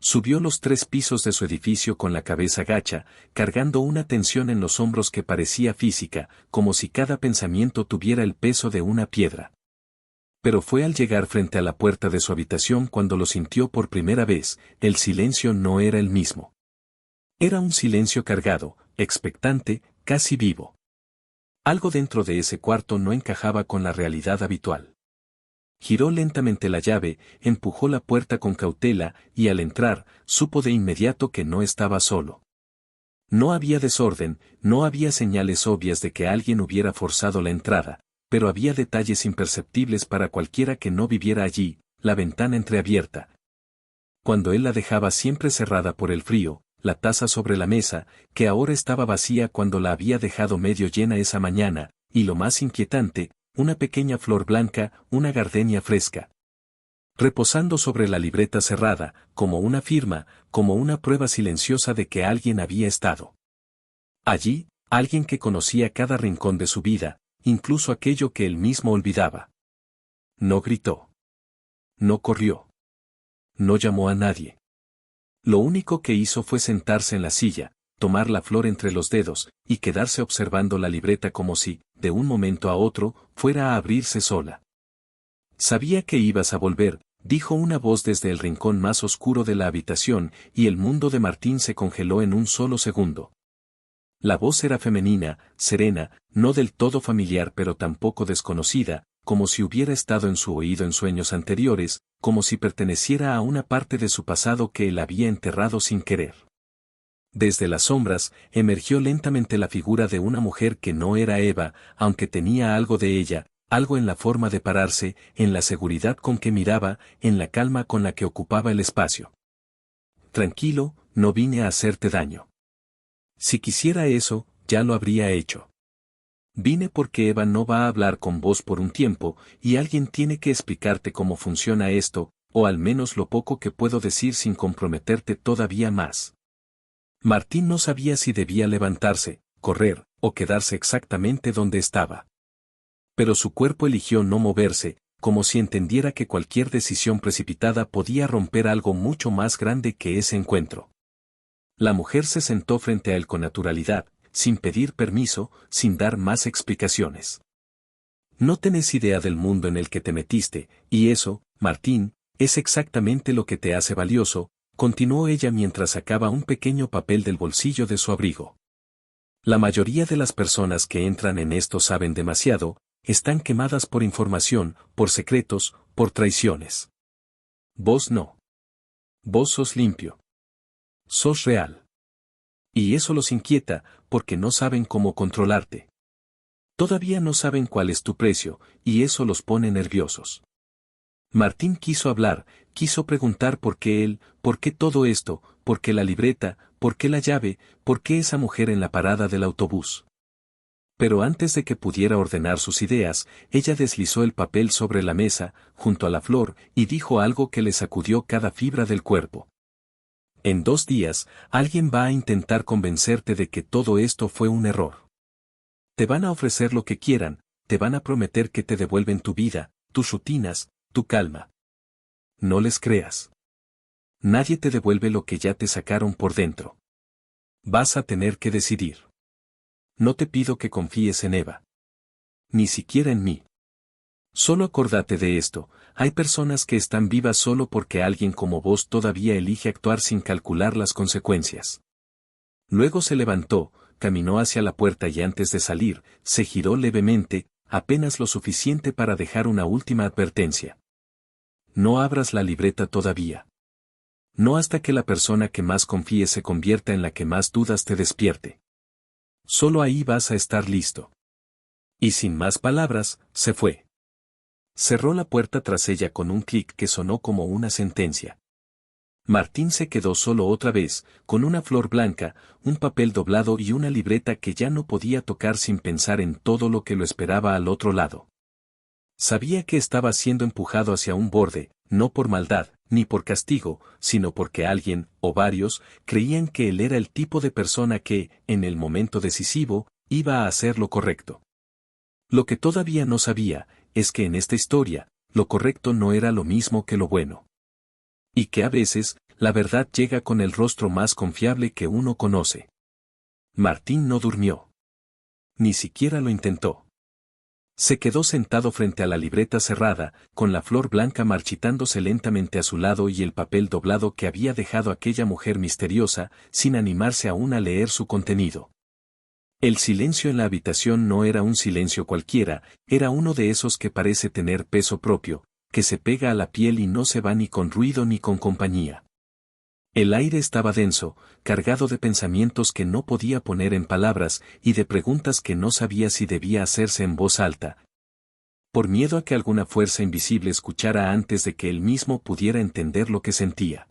Subió los 3 pisos de su edificio con la cabeza gacha, cargando una tensión en los hombros que parecía física, como si cada pensamiento tuviera el peso de una piedra. Pero fue al llegar frente a la puerta de su habitación cuando lo sintió por primera vez. El silencio no era el mismo. Era un silencio cargado, expectante, casi vivo. Algo dentro de ese cuarto no encajaba con la realidad habitual. Giró lentamente la llave, empujó la puerta con cautela, y al entrar, supo de inmediato que no estaba solo. No había desorden, no había señales obvias de que alguien hubiera forzado la entrada, pero había detalles imperceptibles para cualquiera que no viviera allí: la ventana entreabierta. Cuando él la dejaba siempre cerrada por el frío, la taza sobre la mesa, que ahora estaba vacía cuando la había dejado medio llena esa mañana, y lo más inquietante, una pequeña flor blanca, una gardenia fresca, reposando sobre la libreta cerrada, como una firma, como una prueba silenciosa de que alguien había estado allí, alguien que conocía cada rincón de su vida, incluso aquello que él mismo olvidaba. No gritó. No corrió. No llamó a nadie. Lo único que hizo fue sentarse en la silla, tomar la flor entre los dedos, y quedarse observando la libreta como si, de un momento a otro, fuera a abrirse sola. Sabía que ibas a volver, dijo una voz desde el rincón más oscuro de la habitación, y el mundo de Martín se congeló en un solo segundo. La voz era femenina, serena, no del todo familiar pero tampoco desconocida, como si hubiera estado en su oído en sueños anteriores, como si perteneciera a una parte de su pasado que él había enterrado sin querer. Desde las sombras, emergió lentamente la figura de una mujer que no era Eva, aunque tenía algo de ella, algo en la forma de pararse, en la seguridad con que miraba, en la calma con la que ocupaba el espacio. Tranquilo, no vine a hacerte daño. Si quisiera eso, ya lo habría hecho. Vine porque Eva no va a hablar con vos por un tiempo, y alguien tiene que explicarte cómo funciona esto, o al menos lo poco que puedo decir sin comprometerte todavía más. Martín no sabía si debía levantarse, correr, o quedarse exactamente donde estaba. Pero su cuerpo eligió no moverse, como si entendiera que cualquier decisión precipitada podía romper algo mucho más grande que ese encuentro. La mujer se sentó frente a él con naturalidad, sin pedir permiso, sin dar más explicaciones. No tenés idea del mundo en el que te metiste, y eso, Martín, es exactamente lo que te hace valioso, continuó ella mientras sacaba un pequeño papel del bolsillo de su abrigo. La mayoría de las personas que entran en esto saben demasiado, están quemadas por información, por secretos, por traiciones. Vos no. Vos sos limpio. Sos real. Y eso los inquieta, porque no saben cómo controlarte. Todavía no saben cuál es tu precio, y eso los pone nerviosos. Martín quiso hablar, quiso preguntar por qué él, por qué todo esto, por qué la libreta, por qué la llave, por qué esa mujer en la parada del autobús. Pero antes de que pudiera ordenar sus ideas, ella deslizó el papel sobre la mesa, junto a la flor, y dijo algo que le sacudió cada fibra del cuerpo. En 2 días, alguien va a intentar convencerte de que todo esto fue un error. Te van a ofrecer lo que quieran, te van a prometer que te devuelven tu vida, tus rutinas, tu calma. No les creas. Nadie te devuelve lo que ya te sacaron por dentro. Vas a tener que decidir. No te pido que confíes en Eva. Ni siquiera en mí. Solo acordate de esto, hay personas que están vivas solo porque alguien como vos todavía elige actuar sin calcular las consecuencias. Luego se levantó, caminó hacia la puerta y antes de salir, se giró levemente, apenas lo suficiente para dejar una última advertencia. No abras la libreta todavía. No hasta que la persona que más confíes se convierta en la que más dudas te despierte. Solo ahí vas a estar listo. Y sin más palabras, se fue. Cerró la puerta tras ella con un clic que sonó como una sentencia. Martín se quedó solo otra vez, con una flor blanca, un papel doblado y una libreta que ya no podía tocar sin pensar en todo lo que lo esperaba al otro lado. Sabía que estaba siendo empujado hacia un borde, no por maldad, ni por castigo, sino porque alguien, o varios, creían que él era el tipo de persona que, en el momento decisivo, iba a hacer lo correcto. Lo que todavía no sabía, es que en esta historia, lo correcto no era lo mismo que lo bueno. Y que a veces, la verdad llega con el rostro más confiable que uno conoce. Martín no durmió. Ni siquiera lo intentó. Se quedó sentado frente a la libreta cerrada, con la flor blanca marchitándose lentamente a su lado y el papel doblado que había dejado aquella mujer misteriosa, sin animarse aún a leer su contenido. El silencio en la habitación no era un silencio cualquiera, era uno de esos que parece tener peso propio, que se pega a la piel y no se va ni con ruido ni con compañía. El aire estaba denso, cargado de pensamientos que no podía poner en palabras y de preguntas que no sabía si debía hacerse en voz alta. Por miedo a que alguna fuerza invisible escuchara antes de que él mismo pudiera entender lo que sentía.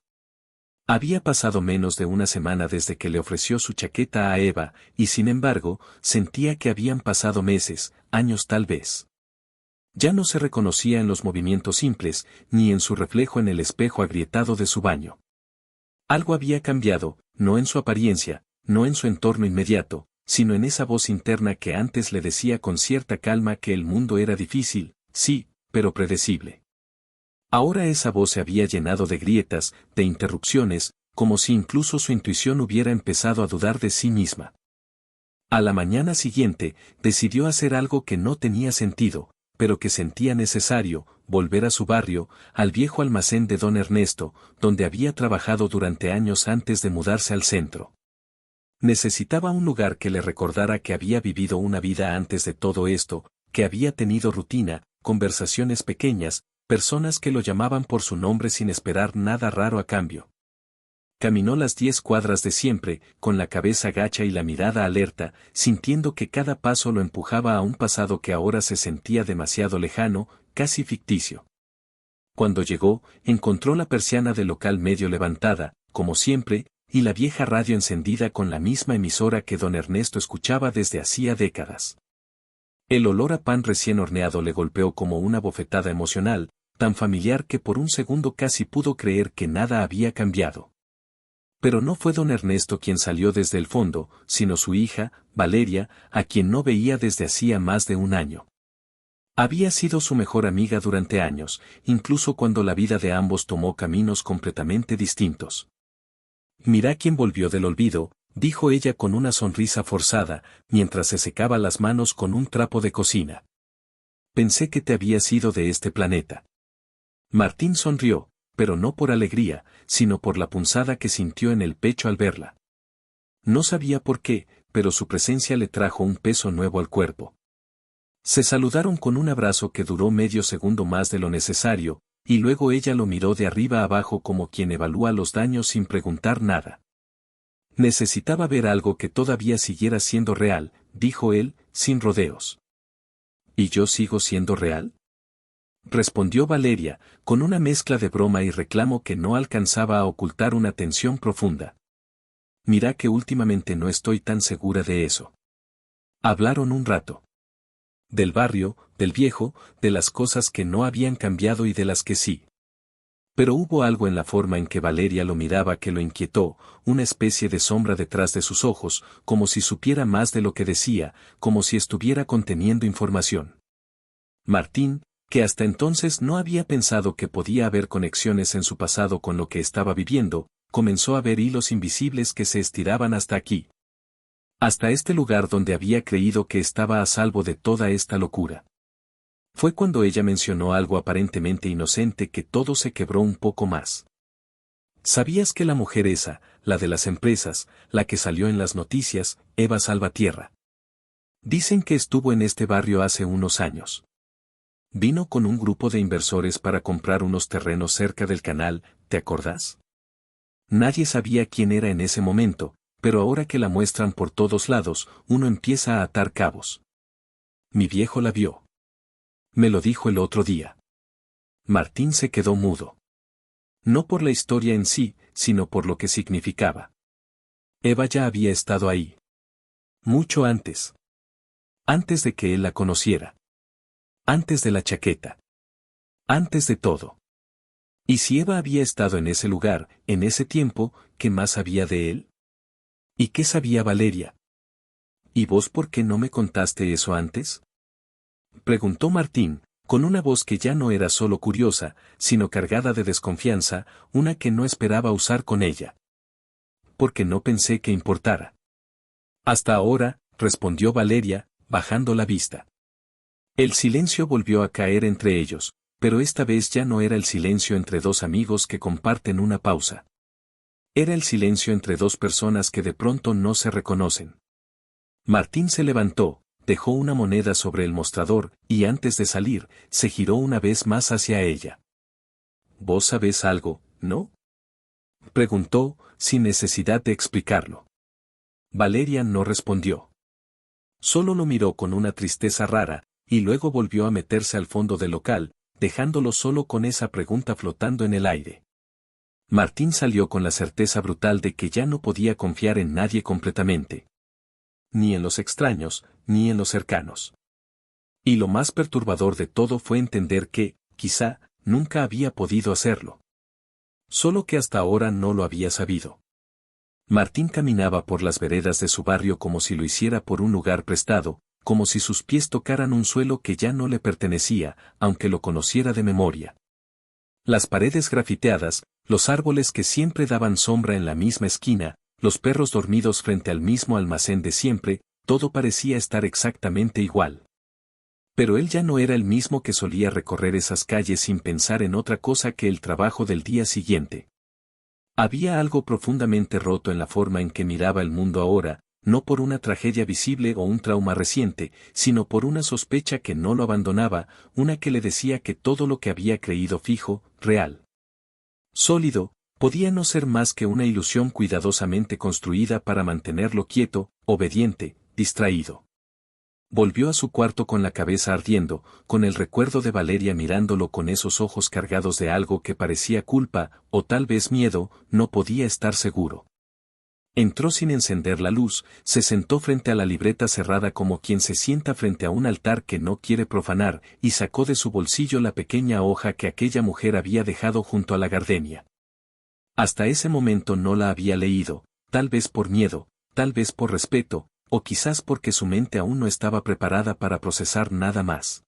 Había pasado menos de una semana desde que le ofreció su chaqueta a Eva, y sin embargo, sentía que habían pasado meses, años tal vez. Ya no se reconocía en los movimientos simples, ni en su reflejo en el espejo agrietado de su baño. Algo había cambiado, no en su apariencia, no en su entorno inmediato, sino en esa voz interna que antes le decía con cierta calma que el mundo era difícil, sí, pero predecible. Ahora esa voz se había llenado de grietas, de interrupciones, como si incluso su intuición hubiera empezado a dudar de sí misma. A la mañana siguiente, decidió hacer algo que no tenía sentido, pero que sentía necesario, volver a su barrio, al viejo almacén de don Ernesto, donde había trabajado durante años antes de mudarse al centro. Necesitaba un lugar que le recordara que había vivido una vida antes de todo esto, que había tenido rutina, conversaciones pequeñas, personas que lo llamaban por su nombre sin esperar nada raro a cambio. Caminó las 10 cuadras de siempre, con la cabeza gacha y la mirada alerta, sintiendo que cada paso lo empujaba a un pasado que ahora se sentía demasiado lejano, casi ficticio. Cuando llegó, encontró la persiana del local medio levantada, como siempre, y la vieja radio encendida con la misma emisora que don Ernesto escuchaba desde hacía décadas. El olor a pan recién horneado le golpeó como una bofetada emocional, tan familiar que por un segundo casi pudo creer que nada había cambiado. Pero no fue don Ernesto quien salió desde el fondo, sino su hija, Valeria, a quien no veía desde hacía más de un año. Había sido su mejor amiga durante años, incluso cuando la vida de ambos tomó caminos completamente distintos. «Mira quién volvió del olvido», dijo ella con una sonrisa forzada, mientras se secaba las manos con un trapo de cocina. «Pensé que te habías ido de este planeta». Martín sonrió, pero no por alegría, sino por la punzada que sintió en el pecho al verla. No sabía por qué, pero su presencia le trajo un peso nuevo al cuerpo. Se saludaron con un abrazo que duró medio segundo más de lo necesario, y luego ella lo miró de arriba abajo como quien evalúa los daños sin preguntar nada. Necesitaba ver algo que todavía siguiera siendo real, dijo él, sin rodeos. ¿Y yo sigo siendo real?, respondió Valeria, con una mezcla de broma y reclamo que no alcanzaba a ocultar una tensión profunda. Mira que últimamente no estoy tan segura de eso. Hablaron un rato. Del barrio, del viejo, de las cosas que no habían cambiado y de las que sí. Pero hubo algo en la forma en que Valeria lo miraba que lo inquietó, una especie de sombra detrás de sus ojos, como si supiera más de lo que decía, como si estuviera conteniendo información. Martín, que hasta entonces no había pensado que podía haber conexiones en su pasado con lo que estaba viviendo, comenzó a ver hilos invisibles que se estiraban hasta aquí. Hasta este lugar donde había creído que estaba a salvo de toda esta locura. Fue cuando ella mencionó algo aparentemente inocente que todo se quebró un poco más. ¿Sabías que la mujer esa, la de las empresas, la que salió en las noticias, Eva Salvatierra? Dicen que estuvo en este barrio hace unos años. Vino con un grupo de inversores para comprar unos terrenos cerca del canal, ¿te acordás? Nadie sabía quién era en ese momento, pero ahora que la muestran por todos lados, uno empieza a atar cabos. Mi viejo la vio. Me lo dijo el otro día. Martín se quedó mudo. No por la historia en sí, sino por lo que significaba. Eva ya había estado ahí. Mucho antes. Antes de que él la conociera. Antes de la chaqueta. Antes de todo. Y si Eva había estado en ese lugar, en ese tiempo, ¿qué más sabía de él? ¿Y qué sabía Valeria? ¿Y vos por qué no me contaste eso antes?, preguntó Martín, con una voz que ya no era solo curiosa, sino cargada de desconfianza, una que no esperaba usar con ella. Porque no pensé que importara. Hasta ahora, respondió Valeria, bajando la vista. El silencio volvió a caer entre ellos, pero esta vez ya no era el silencio entre dos amigos que comparten una pausa. Era el silencio entre dos personas que de pronto no se reconocen. Martín se levantó, dejó una moneda sobre el mostrador, y antes de salir, se giró una vez más hacia ella. «¿Vos sabés algo, no?», preguntó, sin necesidad de explicarlo. Valeria no respondió. Solo lo miró con una tristeza rara, y luego volvió a meterse al fondo del local, dejándolo solo con esa pregunta flotando en el aire. Martín salió con la certeza brutal de que ya no podía confiar en nadie completamente. Ni en los extraños, ni en los cercanos. Y lo más perturbador de todo fue entender que, quizá, nunca había podido hacerlo. Solo que hasta ahora no lo había sabido. Martín caminaba por las veredas de su barrio como si lo hiciera por un lugar prestado, como si sus pies tocaran un suelo que ya no le pertenecía, aunque lo conociera de memoria. Las paredes grafiteadas, los árboles que siempre daban sombra en la misma esquina, los perros dormidos frente al mismo almacén de siempre, todo parecía estar exactamente igual. Pero él ya no era el mismo que solía recorrer esas calles sin pensar en otra cosa que el trabajo del día siguiente. Había algo profundamente roto en la forma en que miraba el mundo ahora, no por una tragedia visible o un trauma reciente, sino por una sospecha que no lo abandonaba, una que le decía que todo lo que había creído fijo, real, sólido, podía no ser más que una ilusión cuidadosamente construida para mantenerlo quieto, obediente, distraído. Volvió a su cuarto con la cabeza ardiendo, con el recuerdo de Valeria mirándolo con esos ojos cargados de algo que parecía culpa, o tal vez miedo, no podía estar seguro. Entró sin encender la luz, se sentó frente a la libreta cerrada como quien se sienta frente a un altar que no quiere profanar, y sacó de su bolsillo la pequeña hoja que aquella mujer había dejado junto a la gardenia. Hasta ese momento no la había leído, tal vez por miedo, tal vez por respeto, o quizás porque su mente aún no estaba preparada para procesar nada más.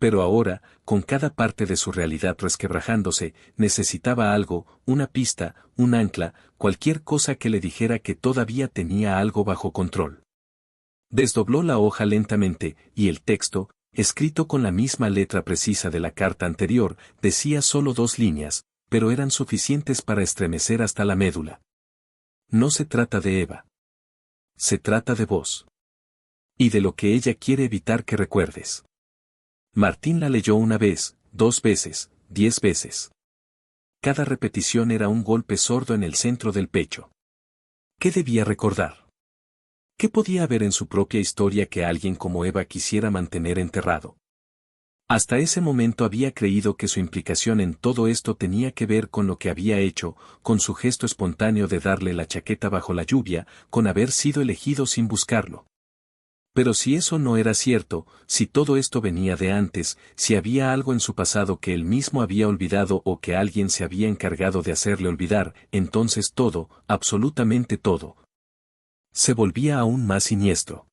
Pero ahora, con cada parte de su realidad resquebrajándose, necesitaba algo, una pista, un ancla, cualquier cosa que le dijera que todavía tenía algo bajo control. Desdobló la hoja lentamente, y el texto, escrito con la misma letra precisa de la carta anterior, decía solo 2 líneas, pero eran suficientes para estremecer hasta la médula. No se trata de Eva. Se trata de vos. Y de lo que ella quiere evitar que recuerdes. Martín la leyó 1 vez, 2 veces, 10 veces. Cada repetición era un golpe sordo en el centro del pecho. ¿Qué debía recordar? ¿Qué podía haber en su propia historia que alguien como Eva quisiera mantener enterrado? Hasta ese momento había creído que su implicación en todo esto tenía que ver con lo que había hecho, con su gesto espontáneo de darle la chaqueta bajo la lluvia, con haber sido elegido sin buscarlo. Pero si eso no era cierto, si todo esto venía de antes, si había algo en su pasado que él mismo había olvidado o que alguien se había encargado de hacerle olvidar, entonces todo, absolutamente todo, se volvía aún más siniestro.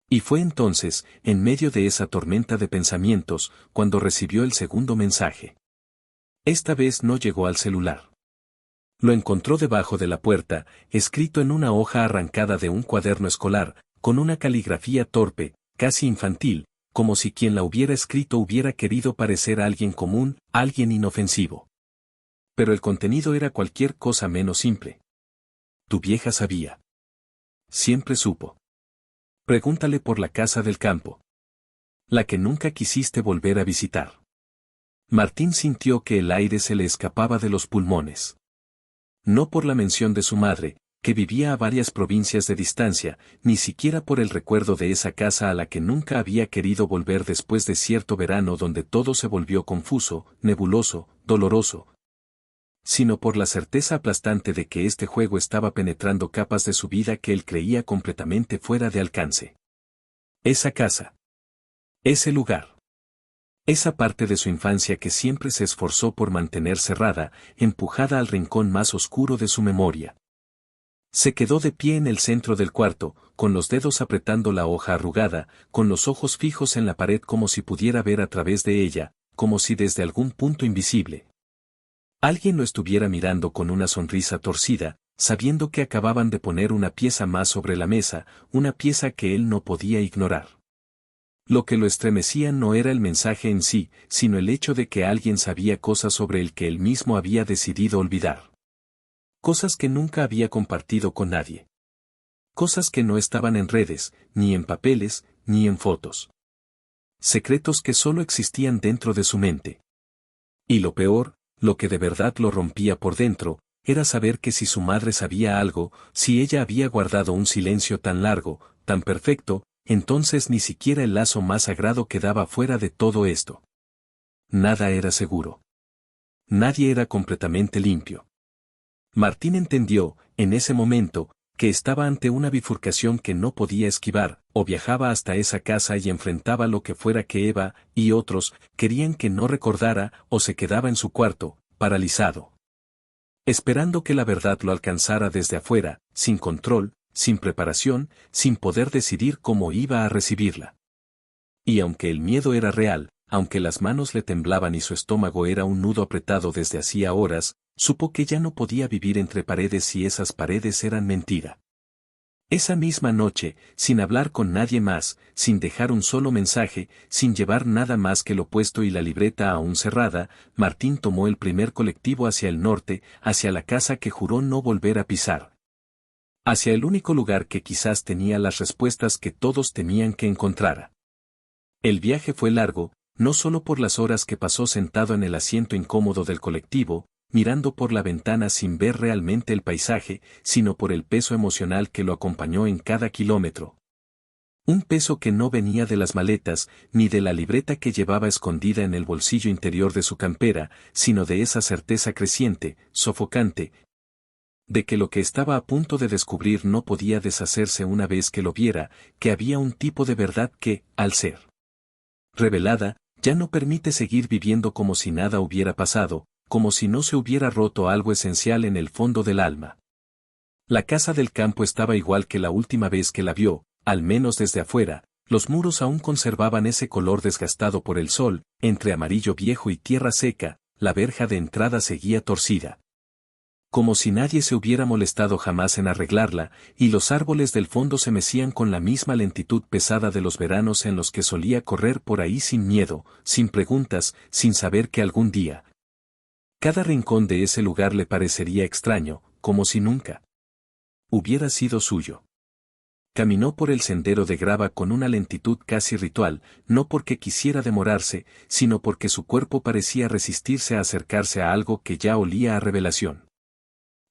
Y fue entonces, en medio de esa tormenta de pensamientos, cuando recibió el segundo mensaje. Esta vez no llegó al celular. Lo encontró debajo de la puerta, escrito en una hoja arrancada de un cuaderno escolar, con una caligrafía torpe, casi infantil, como si quien la hubiera escrito hubiera querido parecer alguien común, alguien inofensivo. Pero el contenido era cualquier cosa menos simple. Tu vieja sabía. Siempre supo. Pregúntale por la casa del campo. La que nunca quisiste volver a visitar. Martín sintió que el aire se le escapaba de los pulmones. No por la mención de su madre, que vivía a varias provincias de distancia, ni siquiera por el recuerdo de esa casa a la que nunca había querido volver después de cierto verano donde todo se volvió confuso, nebuloso, doloroso, sino por la certeza aplastante de que este juego estaba penetrando capas de su vida que él creía completamente fuera de alcance. Esa casa. Ese lugar. Esa parte de su infancia que siempre se esforzó por mantener cerrada, empujada al rincón más oscuro de su memoria. Se quedó de pie en el centro del cuarto, con los dedos apretando la hoja arrugada, con los ojos fijos en la pared como si pudiera ver a través de ella, como si desde algún punto invisible alguien lo estuviera mirando con una sonrisa torcida, sabiendo que acababan de poner una pieza más sobre la mesa, una pieza que él no podía ignorar. Lo que lo estremecía no era el mensaje en sí, sino el hecho de que alguien sabía cosas sobre el que él mismo había decidido olvidar. Cosas que nunca había compartido con nadie. Cosas que no estaban en redes, ni en papeles, ni en fotos. Secretos que solo existían dentro de su mente. Y lo peor, lo que de verdad lo rompía por dentro, era saber que si su madre sabía algo, si ella había guardado un silencio tan largo, tan perfecto, entonces ni siquiera el lazo más sagrado quedaba fuera de todo esto. Nada era seguro. Nadie era completamente limpio. Martín entendió, en ese momento, que estaba ante una bifurcación que no podía esquivar, o viajaba hasta esa casa y enfrentaba lo que fuera que Eva, y otros, querían que no recordara, o se quedaba en su cuarto, paralizado. Esperando que la verdad lo alcanzara desde afuera, sin control, sin preparación, sin poder decidir cómo iba a recibirla. Y aunque el miedo era real, aunque las manos le temblaban y su estómago era un nudo apretado desde hacía horas, supo que ya no podía vivir entre paredes si esas paredes eran mentira. Esa misma noche, sin hablar con nadie más, sin dejar un solo mensaje, sin llevar nada más que lo puesto y la libreta aún cerrada, Martín tomó el primer colectivo hacia el norte, hacia la casa que juró no volver a pisar. Hacia el único lugar que quizás tenía las respuestas que todos temían que encontrara. El viaje fue largo, no solo por las horas que pasó sentado en el asiento incómodo del colectivo, mirando por la ventana sin ver realmente el paisaje, sino por el peso emocional que lo acompañó en cada kilómetro. Un peso que no venía de las maletas, ni de la libreta que llevaba escondida en el bolsillo interior de su campera, sino de esa certeza creciente, sofocante, de que lo que estaba a punto de descubrir no podía deshacerse una vez que lo viera, que había un tipo de verdad que, al ser revelada, ya no permite seguir viviendo como si nada hubiera pasado, como si no se hubiera roto algo esencial en el fondo del alma. La casa del campo estaba igual que la última vez que la vio, al menos desde afuera, los muros aún conservaban ese color desgastado por el sol, entre amarillo viejo y tierra seca, la verja de entrada seguía torcida. Como si nadie se hubiera molestado jamás en arreglarla, y los árboles del fondo se mecían con la misma lentitud pesada de los veranos en los que solía correr por ahí sin miedo, sin preguntas, sin saber que algún día cada rincón de ese lugar le parecería extraño, como si nunca hubiera sido suyo. Caminó por el sendero de grava con una lentitud casi ritual, no porque quisiera demorarse, sino porque su cuerpo parecía resistirse a acercarse a algo que ya olía a revelación.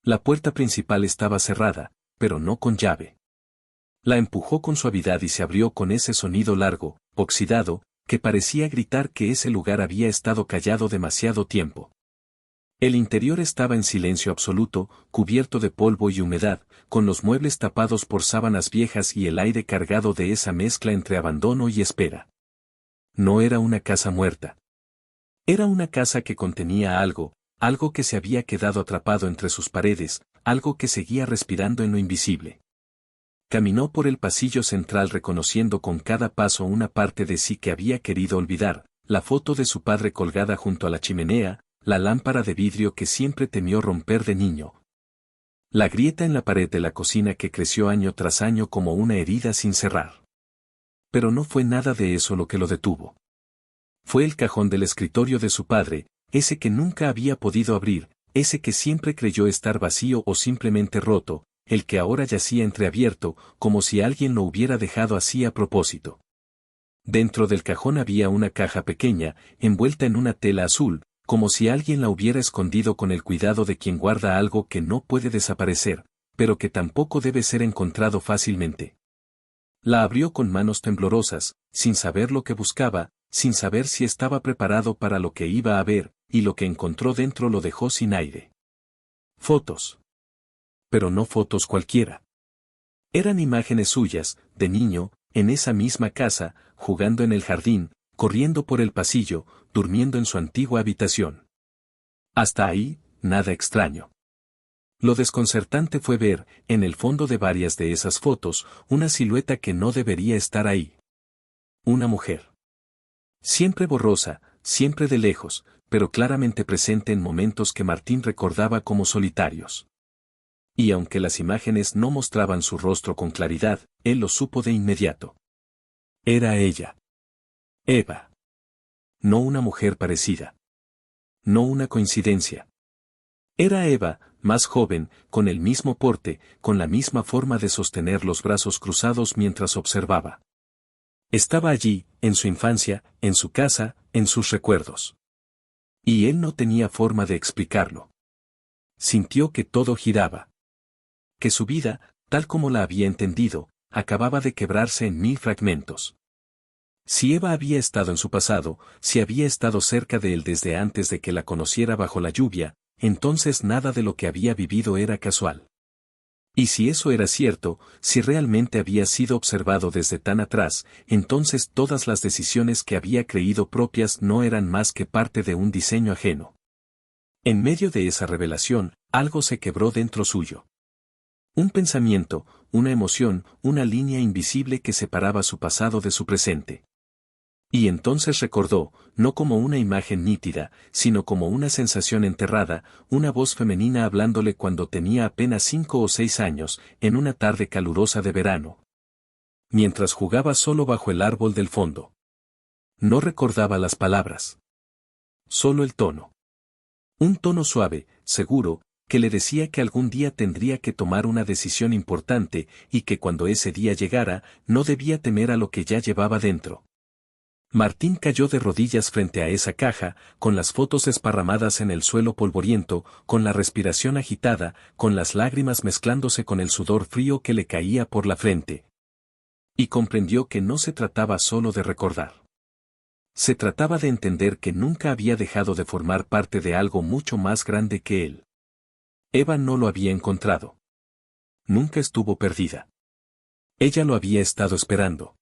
La puerta principal estaba cerrada, pero no con llave. La empujó con suavidad y se abrió con ese sonido largo, oxidado, que parecía gritar que ese lugar había estado callado demasiado tiempo. El interior estaba en silencio absoluto, cubierto de polvo y humedad, con los muebles tapados por sábanas viejas y el aire cargado de esa mezcla entre abandono y espera. No era una casa muerta. Era una casa que contenía algo, algo que se había quedado atrapado entre sus paredes, algo que seguía respirando en lo invisible. Caminó por el pasillo central reconociendo con cada paso una parte de sí que había querido olvidar, la foto de su padre colgada junto a la chimenea, la lámpara de vidrio que siempre temió romper de niño. La grieta en la pared de la cocina que creció año tras año como una herida sin cerrar. Pero no fue nada de eso lo que lo detuvo. Fue el cajón del escritorio de su padre, ese que nunca había podido abrir, ese que siempre creyó estar vacío o simplemente roto, el que ahora yacía entreabierto, como si alguien lo hubiera dejado así a propósito. Dentro del cajón había una caja pequeña, envuelta en una tela azul, como si alguien la hubiera escondido con el cuidado de quien guarda algo que no puede desaparecer, pero que tampoco debe ser encontrado fácilmente. La abrió con manos temblorosas, sin saber lo que buscaba, sin saber si estaba preparado para lo que iba a ver, y lo que encontró dentro lo dejó sin aire. Fotos. Pero no fotos cualquiera. Eran imágenes suyas, de niño, en esa misma casa, jugando en el jardín, corriendo por el pasillo, durmiendo en su antigua habitación. Hasta ahí, nada extraño. Lo desconcertante fue ver, en el fondo de varias de esas fotos, una silueta que no debería estar ahí. Una mujer. Siempre borrosa, siempre de lejos, pero claramente presente en momentos que Martín recordaba como solitarios. Y aunque las imágenes no mostraban su rostro con claridad, él lo supo de inmediato. Era ella. Eva. No una mujer parecida. No una coincidencia. Era Eva, más joven, con el mismo porte, con la misma forma de sostener los brazos cruzados mientras observaba. Estaba allí, en su infancia, en su casa, en sus recuerdos. Y él no tenía forma de explicarlo. Sintió que todo giraba. Que su vida, tal como la había entendido, acababa de quebrarse en 1000 fragmentos. Si Eva había estado en su pasado, si había estado cerca de él desde antes de que la conociera bajo la lluvia, entonces nada de lo que había vivido era casual. Y si eso era cierto, si realmente había sido observado desde tan atrás, entonces todas las decisiones que había creído propias no eran más que parte de un diseño ajeno. En medio de esa revelación, algo se quebró dentro suyo. Un pensamiento, una emoción, una línea invisible que separaba su pasado de su presente. Y entonces recordó, no como una imagen nítida, sino como una sensación enterrada, una voz femenina hablándole cuando tenía apenas 5 o 6 años, en una tarde calurosa de verano. Mientras jugaba solo bajo el árbol del fondo. No recordaba las palabras. Solo el tono. Un tono suave, seguro, que le decía que algún día tendría que tomar una decisión importante y que cuando ese día llegara, no debía temer a lo que ya llevaba dentro. Martín cayó de rodillas frente a esa caja, con las fotos esparramadas en el suelo polvoriento, con la respiración agitada, con las lágrimas mezclándose con el sudor frío que le caía por la frente. Y comprendió que no se trataba solo de recordar. Se trataba de entender que nunca había dejado de formar parte de algo mucho más grande que él. Eva no lo había encontrado. Nunca estuvo perdida. Ella lo había estado esperando.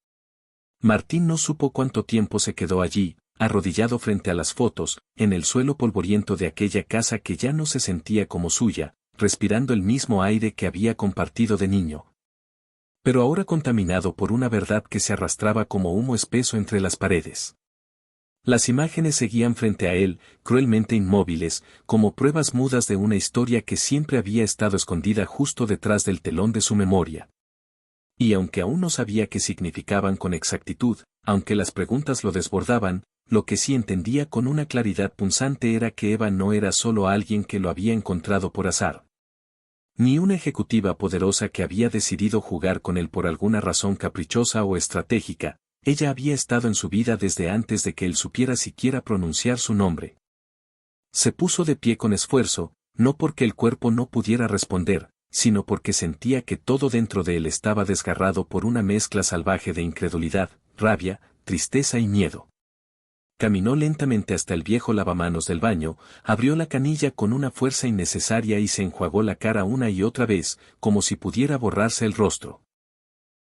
Martín no supo cuánto tiempo se quedó allí, arrodillado frente a las fotos, en el suelo polvoriento de aquella casa que ya no se sentía como suya, respirando el mismo aire que había compartido de niño. Pero ahora contaminado por una verdad que se arrastraba como humo espeso entre las paredes. Las imágenes seguían frente a él, cruelmente inmóviles, como pruebas mudas de una historia que siempre había estado escondida justo detrás del telón de su memoria. Y aunque aún no sabía qué significaban con exactitud, aunque las preguntas lo desbordaban, lo que sí entendía con una claridad punzante era que Eva no era solo alguien que lo había encontrado por azar. Ni una ejecutiva poderosa que había decidido jugar con él por alguna razón caprichosa o estratégica, ella había estado en su vida desde antes de que él supiera siquiera pronunciar su nombre. Se puso de pie con esfuerzo, no porque el cuerpo no pudiera responder, sino porque sentía que todo dentro de él estaba desgarrado por una mezcla salvaje de incredulidad, rabia, tristeza y miedo. Caminó lentamente hasta el viejo lavamanos del baño, abrió la canilla con una fuerza innecesaria y se enjuagó la cara una y otra vez, como si pudiera borrarse el rostro.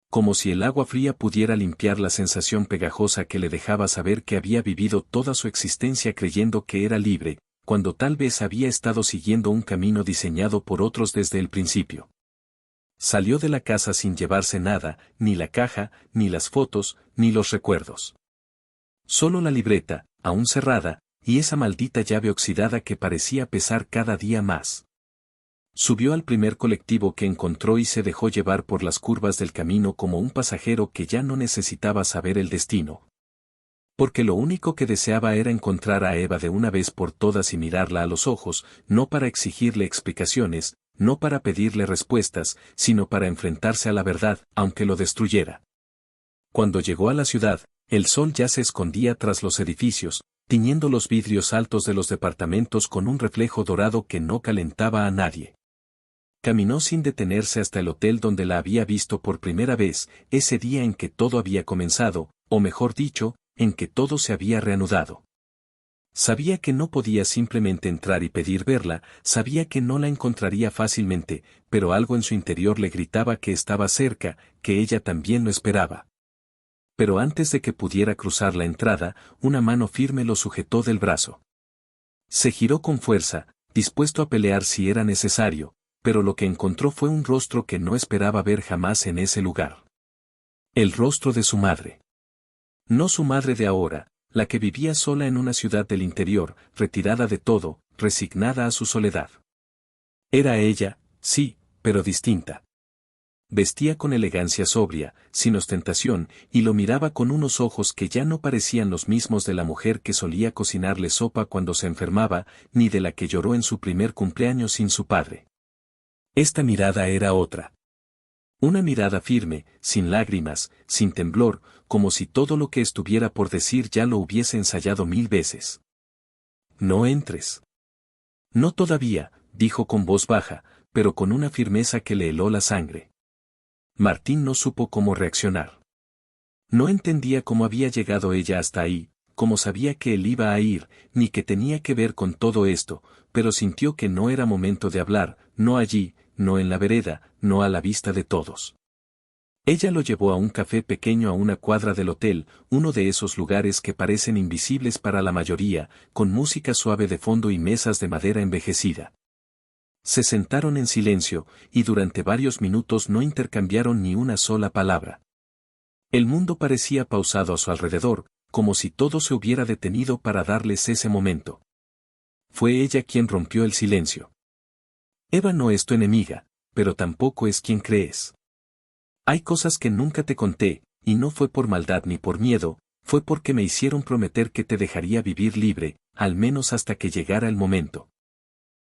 Como si el agua fría pudiera limpiar la sensación pegajosa que le dejaba saber que había vivido toda su existencia creyendo que era libre, cuando tal vez había estado siguiendo un camino diseñado por otros desde el principio. Salió de la casa sin llevarse nada, ni la caja, ni las fotos, ni los recuerdos. Solo la libreta, aún cerrada, y esa maldita llave oxidada que parecía pesar cada día más. Subió al primer colectivo que encontró y se dejó llevar por las curvas del camino como un pasajero que ya no necesitaba saber el destino. Porque lo único que deseaba era encontrar a Eva de una vez por todas y mirarla a los ojos, no para exigirle explicaciones, no para pedirle respuestas, sino para enfrentarse a la verdad, aunque lo destruyera. Cuando llegó a la ciudad, el sol ya se escondía tras los edificios, tiñendo los vidrios altos de los departamentos con un reflejo dorado que no calentaba a nadie. Caminó sin detenerse hasta el hotel donde la había visto por primera vez, ese día en que todo había comenzado, o mejor dicho, en que todo se había reanudado. Sabía que no podía simplemente entrar y pedir verla, sabía que no la encontraría fácilmente, pero algo en su interior le gritaba que estaba cerca, que ella también lo esperaba. Pero antes de que pudiera cruzar la entrada, una mano firme lo sujetó del brazo. Se giró con fuerza, dispuesto a pelear si era necesario, pero lo que encontró fue un rostro que no esperaba ver jamás en ese lugar. El rostro de su madre. No su madre de ahora, la que vivía sola en una ciudad del interior, retirada de todo, resignada a su soledad. Era ella, sí, pero distinta. Vestía con elegancia sobria, sin ostentación, y lo miraba con unos ojos que ya no parecían los mismos de la mujer que solía cocinarle sopa cuando se enfermaba, ni de la que lloró en su primer cumpleaños sin su padre. Esta mirada era otra. Una mirada firme, sin lágrimas, sin temblor, como si todo lo que estuviera por decir ya lo hubiese ensayado 1000 veces. No entres. No todavía, dijo con voz baja, pero con una firmeza que le heló la sangre. Martín no supo cómo reaccionar. No entendía cómo había llegado ella hasta ahí, cómo sabía que él iba a ir, ni que tenía que ver con todo esto, pero sintió que no era momento de hablar, no allí, no en la vereda, no a la vista de todos. Ella lo llevó a un café pequeño a una cuadra del hotel, uno de esos lugares que parecen invisibles para la mayoría, con música suave de fondo y mesas de madera envejecida. Se sentaron en silencio, y durante varios minutos no intercambiaron ni una sola palabra. El mundo parecía pausado a su alrededor, como si todo se hubiera detenido para darles ese momento. Fue ella quien rompió el silencio. Eva no es tu enemiga, pero tampoco es quien crees. Hay cosas que nunca te conté, y no fue por maldad ni por miedo, fue porque me hicieron prometer que te dejaría vivir libre, al menos hasta que llegara el momento.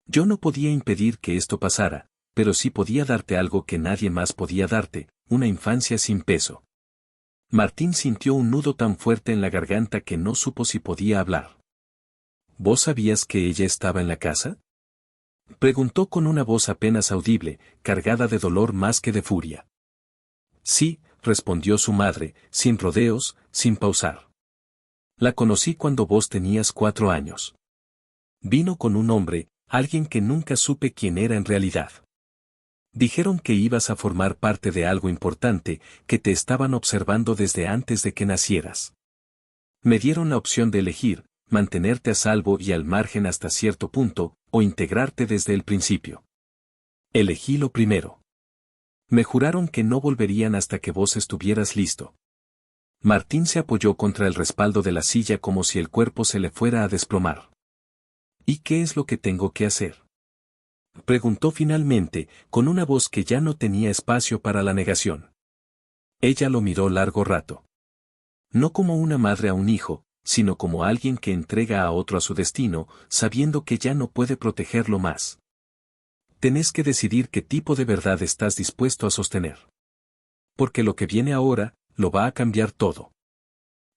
Yo no podía impedir que esto pasara, pero sí podía darte algo que nadie más podía darte, una infancia sin peso. Martín sintió un nudo tan fuerte en la garganta que no supo si podía hablar. ¿Vos sabías que ella estaba en la casa? Preguntó con una voz apenas audible, cargada de dolor más que de furia. Sí, respondió su madre, sin rodeos, sin pausar. La conocí cuando vos tenías 4 años. Vino con un hombre, alguien que nunca supe quién era en realidad. Dijeron que ibas a formar parte de algo importante, que te estaban observando desde antes de que nacieras. Me dieron la opción de elegir, mantenerte a salvo y al margen hasta cierto punto, o integrarte desde el principio. Elegí lo primero. Me juraron que no volverían hasta que vos estuvieras listo. Martín se apoyó contra el respaldo de la silla como si el cuerpo se le fuera a desplomar. ¿Y qué es lo que tengo que hacer?, preguntó finalmente, con una voz que ya no tenía espacio para la negación. Ella lo miró largo rato. No como una madre a un hijo, sino como alguien que entrega a otro a su destino, sabiendo que ya no puede protegerlo más. Tenés que decidir qué tipo de verdad estás dispuesto a sostener. Porque lo que viene ahora, lo va a cambiar todo.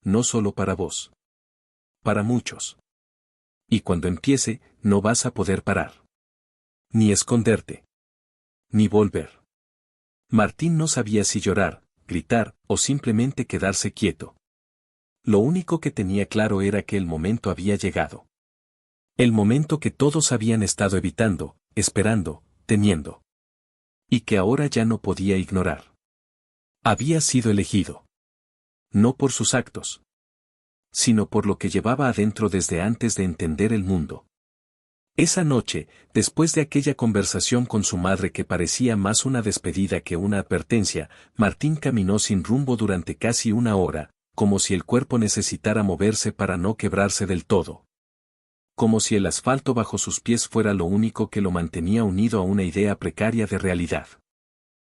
No solo para vos. Para muchos. Y cuando empiece, no vas a poder parar. Ni esconderte. Ni volver. Martín no sabía si llorar, gritar, o simplemente quedarse quieto. Lo único que tenía claro era que el momento había llegado. El momento que todos habían estado evitando, esperando, temiendo. Y que ahora ya no podía ignorar. Había sido elegido. No por sus actos, sino por lo que llevaba adentro desde antes de entender el mundo. Esa noche, después de aquella conversación con su madre que parecía más una despedida que una advertencia, Martín caminó sin rumbo durante casi 1 hora, como si el cuerpo necesitara moverse para no quebrarse del todo. Como si el asfalto bajo sus pies fuera lo único que lo mantenía unido a una idea precaria de realidad.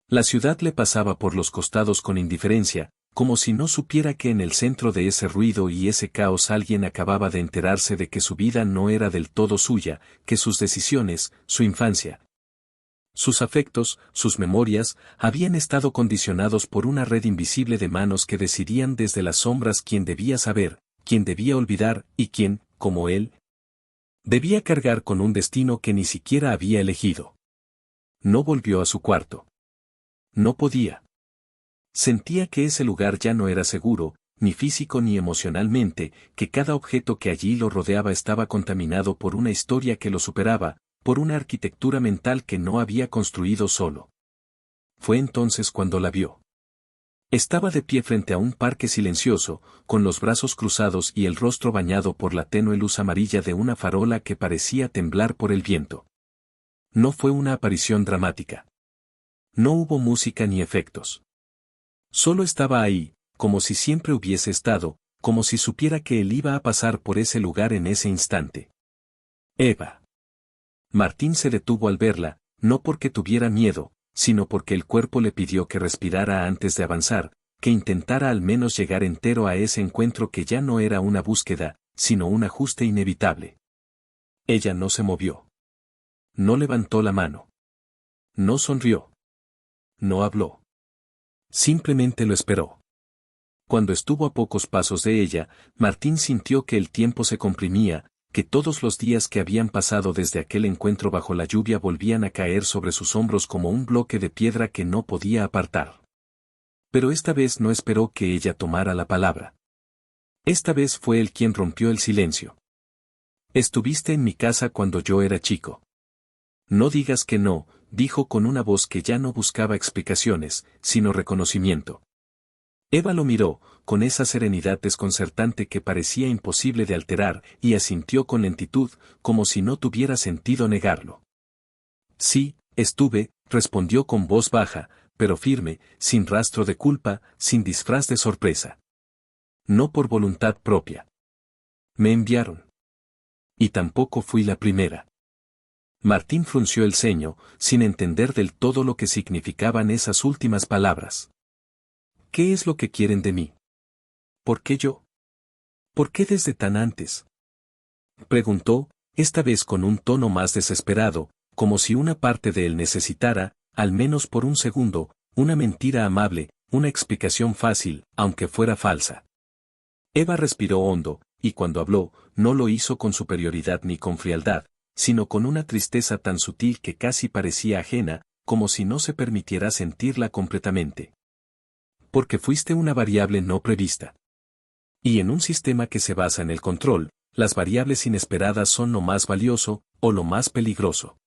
La ciudad le pasaba por los costados con indiferencia, como si no supiera que en el centro de ese ruido y ese caos alguien acababa de enterarse de que su vida no era del todo suya, que sus decisiones, su infancia, sus afectos, sus memorias, habían estado condicionados por una red invisible de manos que decidían desde las sombras quién debía saber, quién debía olvidar y quién, como él, debía cargar con un destino que ni siquiera había elegido. No volvió a su cuarto. No podía. Sentía que ese lugar ya no era seguro, ni físico ni emocionalmente, que cada objeto que allí lo rodeaba estaba contaminado por una historia que lo superaba, por una arquitectura mental que no había construido solo. Fue entonces cuando la vio. Estaba de pie frente a un parque silencioso, con los brazos cruzados y el rostro bañado por la tenue luz amarilla de una farola que parecía temblar por el viento. No fue una aparición dramática. No hubo música ni efectos. Solo estaba ahí, como si siempre hubiese estado, como si supiera que él iba a pasar por ese lugar en ese instante. Eva. Martín se detuvo al verla, no porque tuviera miedo, sino porque el cuerpo le pidió que respirara antes de avanzar, que intentara al menos llegar entero a ese encuentro que ya no era una búsqueda, sino un ajuste inevitable. Ella no se movió. No levantó la mano. No sonrió. No habló. Simplemente lo esperó. Cuando estuvo a pocos pasos de ella, Martín sintió que el tiempo se comprimía, que todos los días que habían pasado desde aquel encuentro bajo la lluvia volvían a caer sobre sus hombros como un bloque de piedra que no podía apartar. Pero esta vez no esperó que ella tomara la palabra. Esta vez fue él quien rompió el silencio. Estuviste en mi casa cuando yo era chico. No digas que no, dijo con una voz que ya no buscaba explicaciones, sino reconocimiento. Eva lo miró, con esa serenidad desconcertante que parecía imposible de alterar, y asintió con lentitud, como si no tuviera sentido negarlo. Sí, estuve, respondió con voz baja, pero firme, sin rastro de culpa, sin disfraz de sorpresa. No por voluntad propia. Me enviaron. Y tampoco fui la primera. Martín frunció el ceño, sin entender del todo lo que significaban esas últimas palabras. ¿Qué es lo que quieren de mí? ¿Por qué yo? ¿Por qué desde tan antes? Preguntó, esta vez con un tono más desesperado, como si una parte de él necesitara, al menos por un segundo, una mentira amable, una explicación fácil, aunque fuera falsa. Eva respiró hondo, y cuando habló, no lo hizo con superioridad ni con frialdad, sino con una tristeza tan sutil que casi parecía ajena, como si no se permitiera sentirla completamente. Porque fuiste una variable no prevista. Y en un sistema que se basa en el control, las variables inesperadas son lo más valioso, o lo más peligroso.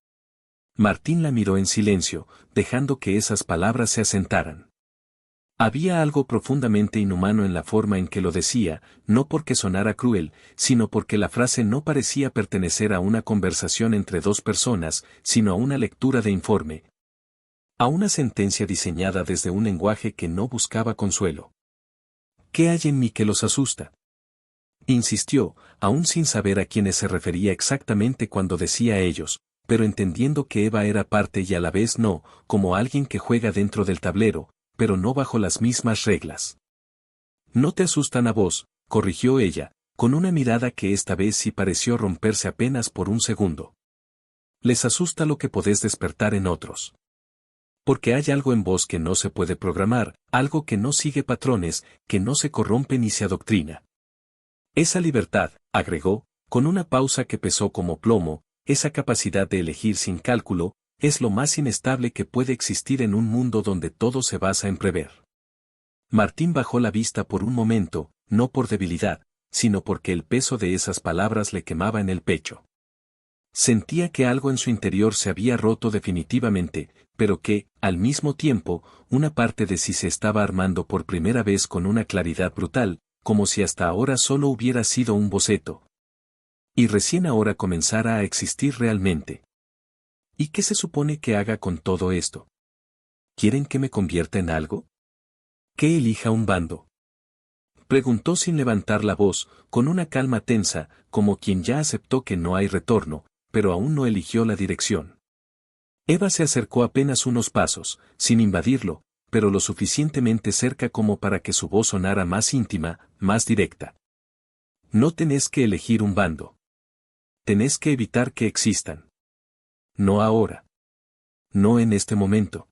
Martín la miró en silencio, dejando que esas palabras se asentaran. Había algo profundamente inhumano en la forma en que lo decía, no porque sonara cruel, sino porque la frase no parecía pertenecer a una conversación entre dos personas, sino a una lectura de informe. A una sentencia diseñada desde un lenguaje que no buscaba consuelo. ¿Qué hay en mí que los asusta? Insistió, aún sin saber a quiénes se refería exactamente cuando decía ellos, pero entendiendo que Eva era parte y a la vez no, como alguien que juega dentro del tablero, pero no bajo las mismas reglas. No te asustan a vos, corrigió ella, con una mirada que esta vez sí pareció romperse apenas por un segundo. Les asusta lo que podés despertar en otros. Porque hay algo en vos que no se puede programar, algo que no sigue patrones, que no se corrompe ni se adoctrina. Esa libertad, agregó, con una pausa que pesó como plomo, esa capacidad de elegir sin cálculo, es lo más inestable que puede existir en un mundo donde todo se basa en prever. Martín bajó la vista por un momento, no por debilidad, sino porque el peso de esas palabras le quemaba en el pecho. Sentía que algo en su interior se había roto definitivamente, pero que, al mismo tiempo, una parte de sí se estaba armando por primera vez con una claridad brutal, como si hasta ahora solo hubiera sido un boceto. Y recién ahora comenzara a existir realmente. ¿Y qué se supone que haga con todo esto? ¿Quieren que me convierta en algo? ¿Que elija un bando? Preguntó sin levantar la voz, con una calma tensa, como quien ya aceptó que no hay retorno, pero aún no eligió la dirección. Eva se acercó apenas unos pasos, sin invadirlo, pero lo suficientemente cerca como para que su voz sonara más íntima, más directa. No tenés que elegir un bando. Tenés que evitar que existan. No ahora. No en este momento.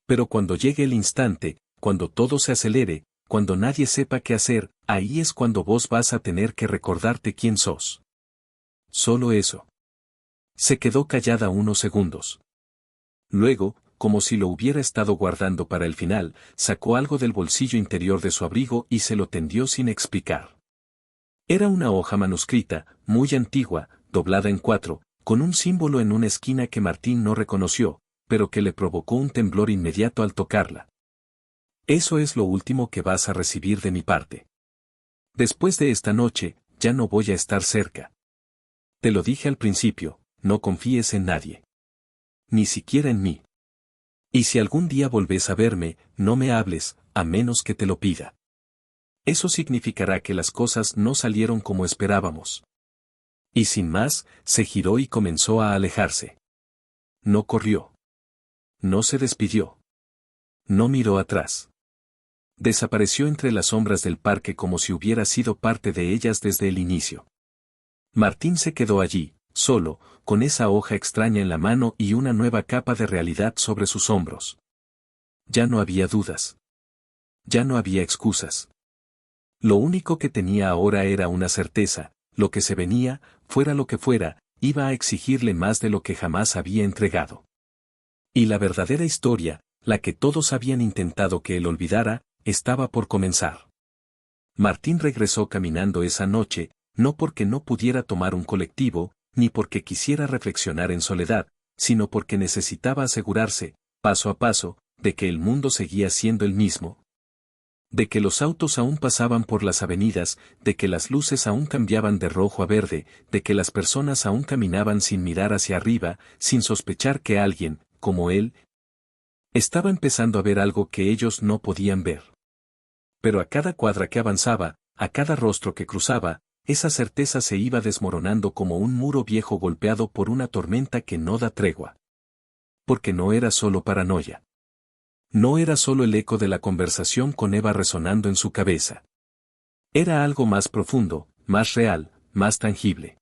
Pero cuando llegue el instante, cuando todo se acelere, cuando nadie sepa qué hacer, ahí es cuando vos vas a tener que recordarte quién sos. Solo eso. Se quedó callada unos segundos. Luego, como si lo hubiera estado guardando para el final, sacó algo del bolsillo interior de su abrigo y se lo tendió sin explicar. Era una hoja manuscrita, muy antigua, doblada en 4, con un símbolo en una esquina que Martín no reconoció, pero que le provocó un temblor inmediato al tocarla. Eso es lo último que vas a recibir de mi parte. Después de esta noche, ya no voy a estar cerca. Te lo dije al principio, no confíes en nadie. ni siquiera en mí. Y si algún día volvés a verme, no me hables, a menos que te lo pida. Eso significará que las cosas no salieron como esperábamos. Y sin más, se giró y comenzó a alejarse. No corrió. No se despidió. No miró atrás. Desapareció entre las sombras del parque como si hubiera sido parte de ellas desde el inicio. Martín se quedó allí, solo, con esa hoja extraña en la mano y una nueva capa de realidad sobre sus hombros. Ya no había dudas. Ya no había excusas. Lo único que tenía ahora era una certeza: lo que se venía, fuera lo que fuera, iba a exigirle más de lo que jamás había entregado. Y la verdadera historia, la que todos habían intentado que él olvidara, estaba por comenzar. Martín regresó caminando esa noche, no porque no pudiera tomar un colectivo, ni porque quisiera reflexionar en soledad, sino porque necesitaba asegurarse, paso a paso, de que el mundo seguía siendo el mismo. De que los autos aún pasaban por las avenidas, de que las luces aún cambiaban de rojo a verde, de que las personas aún caminaban sin mirar hacia arriba, sin sospechar que alguien, como él, estaba empezando a ver algo que ellos no podían ver. Pero a cada cuadra que avanzaba, a cada rostro que cruzaba, esa certeza se iba desmoronando como un muro viejo golpeado por una tormenta que no da tregua. Porque no era solo paranoia. No era solo el eco de la conversación con Eva resonando en su cabeza. Era algo más profundo, más real, más tangible.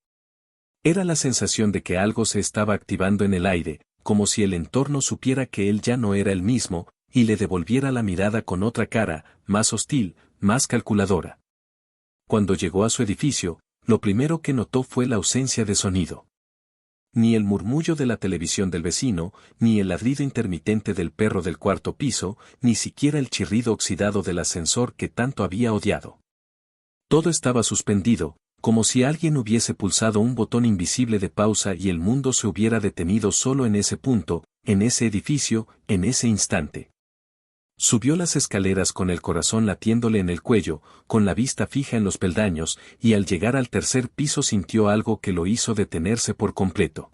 Era la sensación de que algo se estaba activando en el aire, como si el entorno supiera que él ya no era el mismo, y le devolviera la mirada con otra cara, más hostil, más calculadora. Cuando llegó a su edificio, lo primero que notó fue la ausencia de sonido. Ni el murmullo de la televisión del vecino, ni el ladrido intermitente del perro del cuarto piso, ni siquiera el chirrido oxidado del ascensor que tanto había odiado. Todo estaba suspendido, como si alguien hubiese pulsado un botón invisible de pausa y el mundo se hubiera detenido solo en ese punto, en ese edificio, en ese instante. Subió las escaleras con el corazón latiéndole en el cuello, con la vista fija en los peldaños, y al llegar al tercer piso sintió algo que lo hizo detenerse por completo.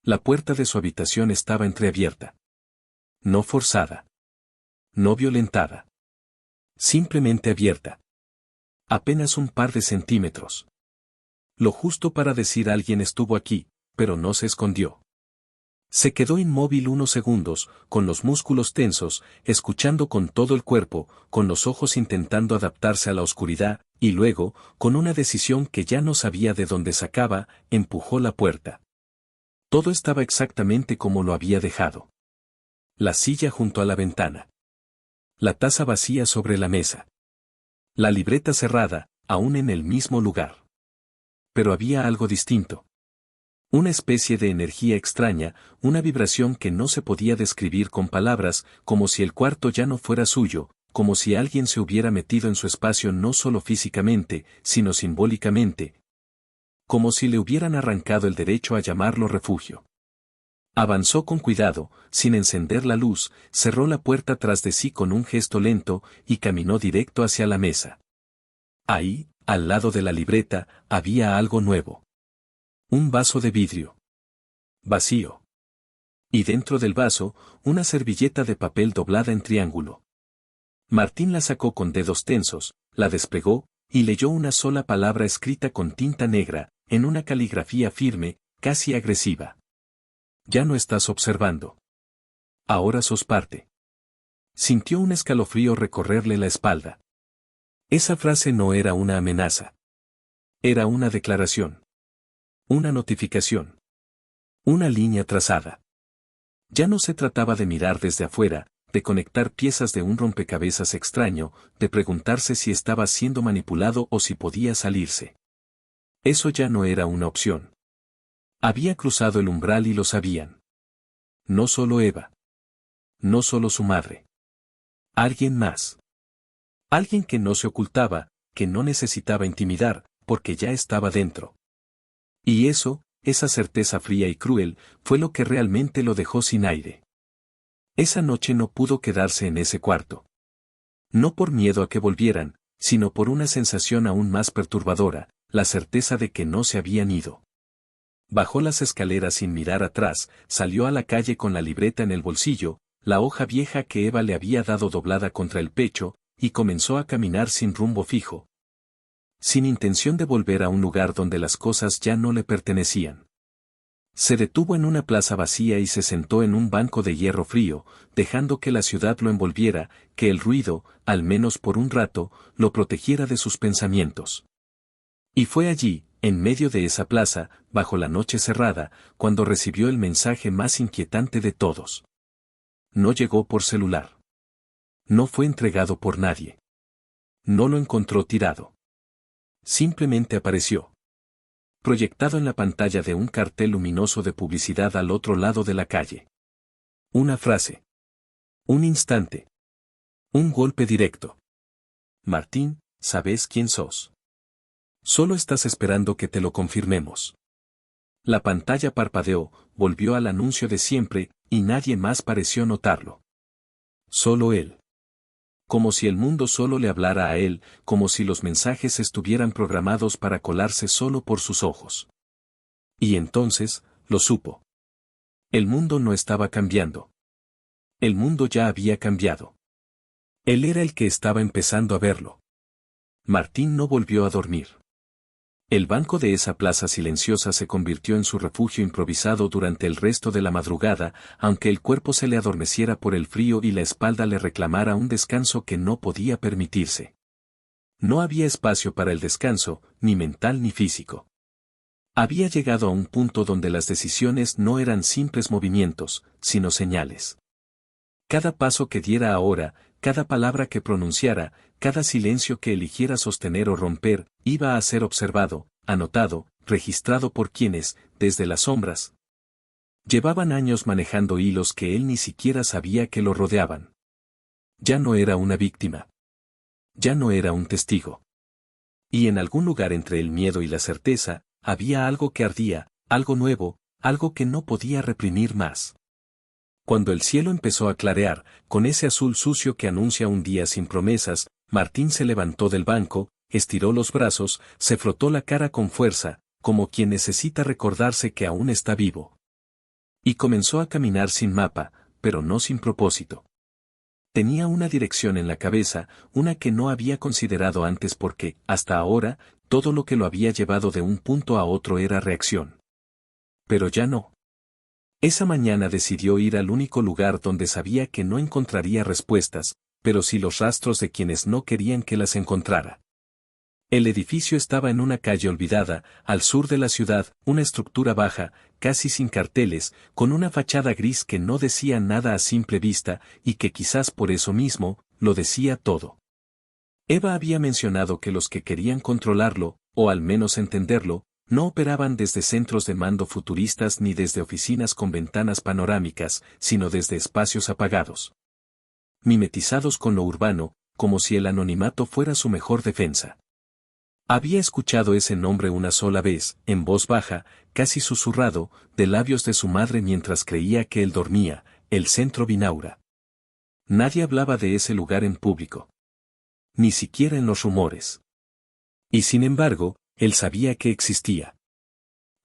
La puerta de su habitación estaba entreabierta. No forzada. No violentada. Simplemente abierta. Apenas un par de centímetros. Lo justo para decir alguien estuvo aquí, pero no se escondió. Se quedó inmóvil unos segundos, con los músculos tensos, escuchando con todo el cuerpo, con los ojos intentando adaptarse a la oscuridad, y luego, con una decisión que ya no sabía de dónde sacaba, empujó la puerta. Todo estaba exactamente como lo había dejado. La silla junto a la ventana. La taza vacía sobre la mesa. La libreta cerrada, aún en el mismo lugar. Pero había algo distinto. Una especie de energía extraña, una vibración que no se podía describir con palabras, como si el cuarto ya no fuera suyo, como si alguien se hubiera metido en su espacio no solo físicamente, sino simbólicamente. Como si le hubieran arrancado el derecho a llamarlo refugio. Avanzó con cuidado, sin encender la luz, cerró la puerta tras de sí con un gesto lento, y caminó directo hacia la mesa. Ahí, al lado de la libreta, había algo nuevo. Un vaso de vidrio. Vacío. Y dentro del vaso, una servilleta de papel doblada en triángulo. Martín la sacó con dedos tensos, la desplegó, y leyó una sola palabra escrita con tinta negra, en una caligrafía firme, casi agresiva. Ya no estás observando. Ahora sos parte. Sintió un escalofrío recorrerle la espalda. Esa frase no era una amenaza. Era una declaración. Una notificación. Una línea trazada. Ya no se trataba de mirar desde afuera, de conectar piezas de un rompecabezas extraño, de preguntarse si estaba siendo manipulado o si podía salirse. Eso ya no era una opción. Había cruzado el umbral y lo sabían. No solo Eva. No solo su madre. Alguien más. Alguien que no se ocultaba, que no necesitaba intimidar, porque ya estaba dentro. Y eso, esa certeza fría y cruel, fue lo que realmente lo dejó sin aire. Esa noche no pudo quedarse en ese cuarto. No por miedo a que volvieran, sino por una sensación aún más perturbadora, la certeza de que no se habían ido. Bajó las escaleras sin mirar atrás, salió a la calle con la libreta en el bolsillo, la hoja vieja que Eva le había dado doblada contra el pecho, y comenzó a caminar sin rumbo fijo, sin intención de volver a un lugar donde las cosas ya no le pertenecían. Se detuvo en una plaza vacía y se sentó en un banco de hierro frío, dejando que la ciudad lo envolviera, que el ruido, al menos por un rato, lo protegiera de sus pensamientos. Y fue allí, en medio de esa plaza, bajo la noche cerrada, cuando recibió el mensaje más inquietante de todos. No llegó por celular. No fue entregado por nadie. No lo encontró tirado. Simplemente apareció, proyectado en la pantalla de un cartel luminoso de publicidad al otro lado de la calle. Una frase. Un instante. Un golpe directo. Martín, ¿sabes quién sos? Solo estás esperando que te lo confirmemos. La pantalla parpadeó, volvió al anuncio de siempre, y nadie más pareció notarlo. Solo él. Como si el mundo solo le hablara a él, como si los mensajes estuvieran programados para colarse solo por sus ojos. Y entonces, lo supo. El mundo no estaba cambiando. El mundo ya había cambiado. Él era el que estaba empezando a verlo. Martín no volvió a dormir. El banco de esa plaza silenciosa se convirtió en su refugio improvisado durante el resto de la madrugada, aunque el cuerpo se le adormeciera por el frío y la espalda le reclamara un descanso que no podía permitirse. No había espacio para el descanso, ni mental ni físico. Había llegado a un punto donde las decisiones no eran simples movimientos, sino señales. Cada paso que diera ahora, cada palabra que pronunciara, cada silencio que eligiera sostener o romper, iba a ser observado, anotado, registrado por quienes, desde las sombras, llevaban años manejando hilos que él ni siquiera sabía que lo rodeaban. Ya no era una víctima. Ya no era un testigo. Y en algún lugar entre el miedo y la certeza, había algo que ardía, algo nuevo, algo que no podía reprimir más. Cuando el cielo empezó a clarear, con ese azul sucio que anuncia un día sin promesas, Martín se levantó del banco, estiró los brazos, se frotó la cara con fuerza, como quien necesita recordarse que aún está vivo. Y comenzó a caminar sin mapa, pero no sin propósito. Tenía una dirección en la cabeza, una que no había considerado antes porque, hasta ahora, todo lo que lo había llevado de un punto a otro era reacción. Pero ya no. Esa mañana decidió ir al único lugar donde sabía que no encontraría respuestas, pero sí los rastros de quienes no querían que las encontrara. El edificio estaba en una calle olvidada, al sur de la ciudad, una estructura baja, casi sin carteles, con una fachada gris que no decía nada a simple vista, y que quizás por eso mismo, lo decía todo. Eva había mencionado que los que querían controlarlo, o al menos entenderlo, no operaban desde centros de mando futuristas ni desde oficinas con ventanas panorámicas, sino desde espacios apagados. Mimetizados con lo urbano, como si el anonimato fuera su mejor defensa. Había escuchado ese nombre una sola vez, en voz baja, casi susurrado, de labios de su madre mientras creía que él dormía, el Centro Binaura. Nadie hablaba de ese lugar en público. Ni siquiera en los rumores. Y sin embargo, él sabía que existía.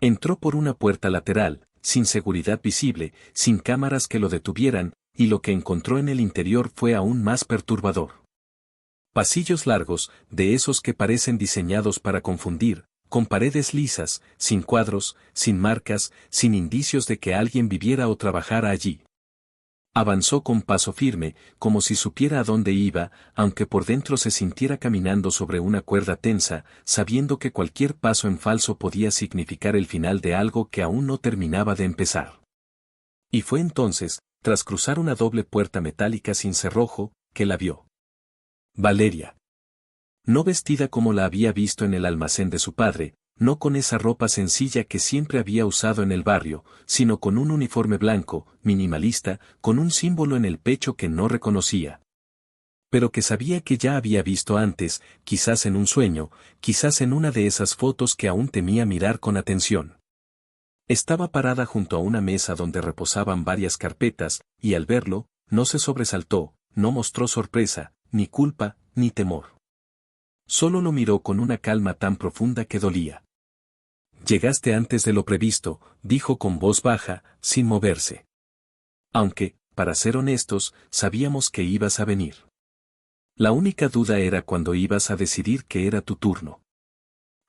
Entró por una puerta lateral, sin seguridad visible, sin cámaras que lo detuvieran, y lo que encontró en el interior fue aún más perturbador. Pasillos largos, de esos que parecen diseñados para confundir, con paredes lisas, sin cuadros, sin marcas, sin indicios de que alguien viviera o trabajara allí. Avanzó con paso firme, como si supiera a dónde iba, aunque por dentro se sintiera caminando sobre una cuerda tensa, sabiendo que cualquier paso en falso podía significar el final de algo que aún no terminaba de empezar. Y fue entonces, tras cruzar una doble puerta metálica sin cerrojo, que la vio. Valeria. No vestida como la había visto en el almacén de su padre, no con esa ropa sencilla que siempre había usado en el barrio, sino con un uniforme blanco, minimalista, con un símbolo en el pecho que no reconocía. Pero que sabía que ya había visto antes, quizás en un sueño, quizás en una de esas fotos que aún temía mirar con atención. Estaba parada junto a una mesa donde reposaban varias carpetas, y al verlo, no se sobresaltó, no mostró sorpresa, ni culpa, ni temor. Solo lo miró con una calma tan profunda que dolía. Llegaste antes de lo previsto, dijo con voz baja, sin moverse. Aunque, para ser honestos, sabíamos que ibas a venir. La única duda era cuando ibas a decidir que era tu turno.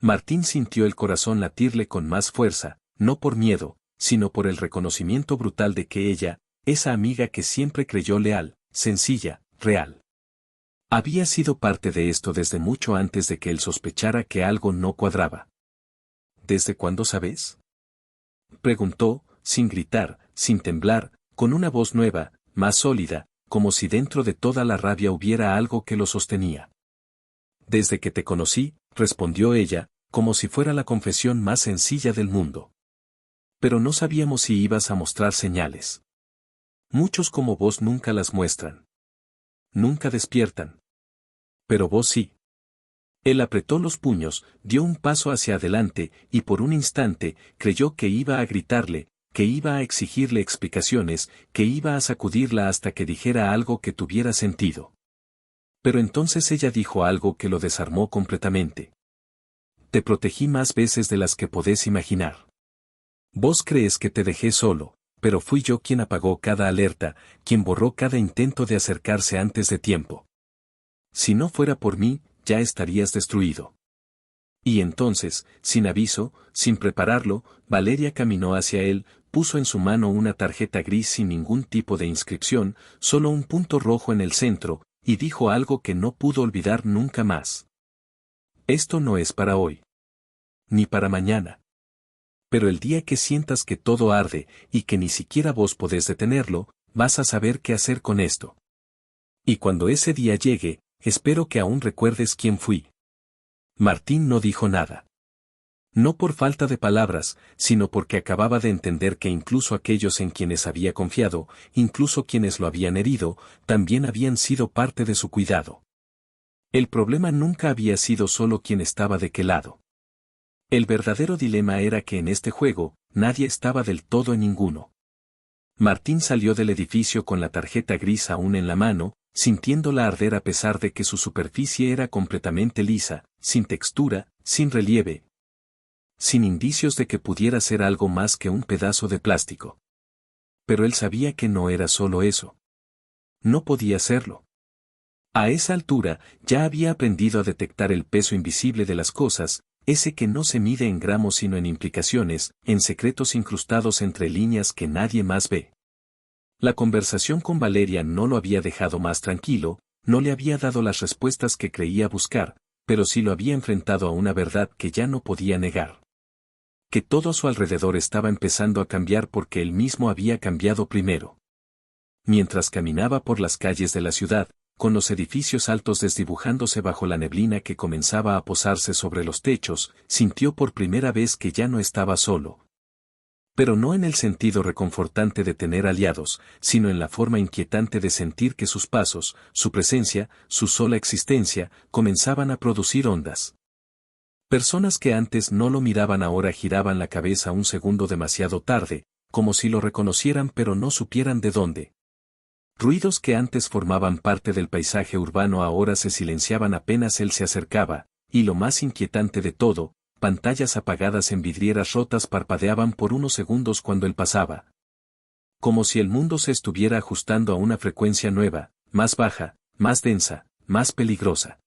Martín sintió el corazón latirle con más fuerza, no por miedo, sino por el reconocimiento brutal de que ella, esa amiga que siempre creyó leal, sencilla, real, había sido parte de esto desde mucho antes de que él sospechara que algo no cuadraba. ¿Desde cuándo sabes? Preguntó, sin gritar, sin temblar, con una voz nueva, más sólida, como si dentro de toda la rabia hubiera algo que lo sostenía. Desde que te conocí, respondió ella, como si fuera la confesión más sencilla del mundo. Pero no sabíamos si ibas a mostrar señales. Muchos como vos nunca las muestran. Nunca despiertan. Pero vos sí. Él apretó los puños, dio un paso hacia adelante, y por un instante, creyó que iba a gritarle, que iba a exigirle explicaciones, que iba a sacudirla hasta que dijera algo que tuviera sentido. Pero entonces ella dijo algo que lo desarmó completamente. Te protegí más veces de las que podés imaginar. Vos crees que te dejé solo, pero fui yo quien apagó cada alerta, quien borró cada intento de acercarse antes de tiempo. Si no fuera por mí, ya estarías destruido. Y entonces, sin aviso, sin prepararlo, Valeria caminó hacia él, puso en su mano una tarjeta gris sin ningún tipo de inscripción, solo un punto rojo en el centro, y dijo algo que no pudo olvidar nunca más. Esto no es para hoy. Ni para mañana. Pero el día que sientas que todo arde, y que ni siquiera vos podés detenerlo, vas a saber qué hacer con esto. Y cuando ese día llegue, espero que aún recuerdes quién fui. Martín no dijo nada. No por falta de palabras, sino porque acababa de entender que incluso aquellos en quienes había confiado, incluso quienes lo habían herido, también habían sido parte de su cuidado. El problema nunca había sido solo quien estaba de qué lado. El verdadero dilema era que en este juego, nadie estaba del todo en ninguno. Martín salió del edificio con la tarjeta gris aún en la mano, sintiéndola arder a pesar de que su superficie era completamente lisa, sin textura, sin relieve, sin indicios de que pudiera ser algo más que un pedazo de plástico. Pero él sabía que no era solo eso. No podía serlo. A esa altura, ya había aprendido a detectar el peso invisible de las cosas, ese que no se mide en gramos sino en implicaciones, en secretos incrustados entre líneas que nadie más ve. La conversación con Valeria no lo había dejado más tranquilo, no le había dado las respuestas que creía buscar, pero sí lo había enfrentado a una verdad que ya no podía negar. Que todo a su alrededor estaba empezando a cambiar porque él mismo había cambiado primero. Mientras caminaba por las calles de la ciudad, con los edificios altos desdibujándose bajo la neblina que comenzaba a posarse sobre los techos, sintió por primera vez que ya no estaba solo. Pero no en el sentido reconfortante de tener aliados, sino en la forma inquietante de sentir que sus pasos, su presencia, su sola existencia, comenzaban a producir ondas. Personas que antes no lo miraban ahora giraban la cabeza un segundo demasiado tarde, como si lo reconocieran pero no supieran de dónde. Ruidos que antes formaban parte del paisaje urbano ahora se silenciaban apenas él se acercaba, y lo más inquietante de todo, pantallas apagadas en vidrieras rotas parpadeaban por unos segundos cuando él pasaba. Como si el mundo se estuviera ajustando a una frecuencia nueva, más baja, más densa, más peligrosa.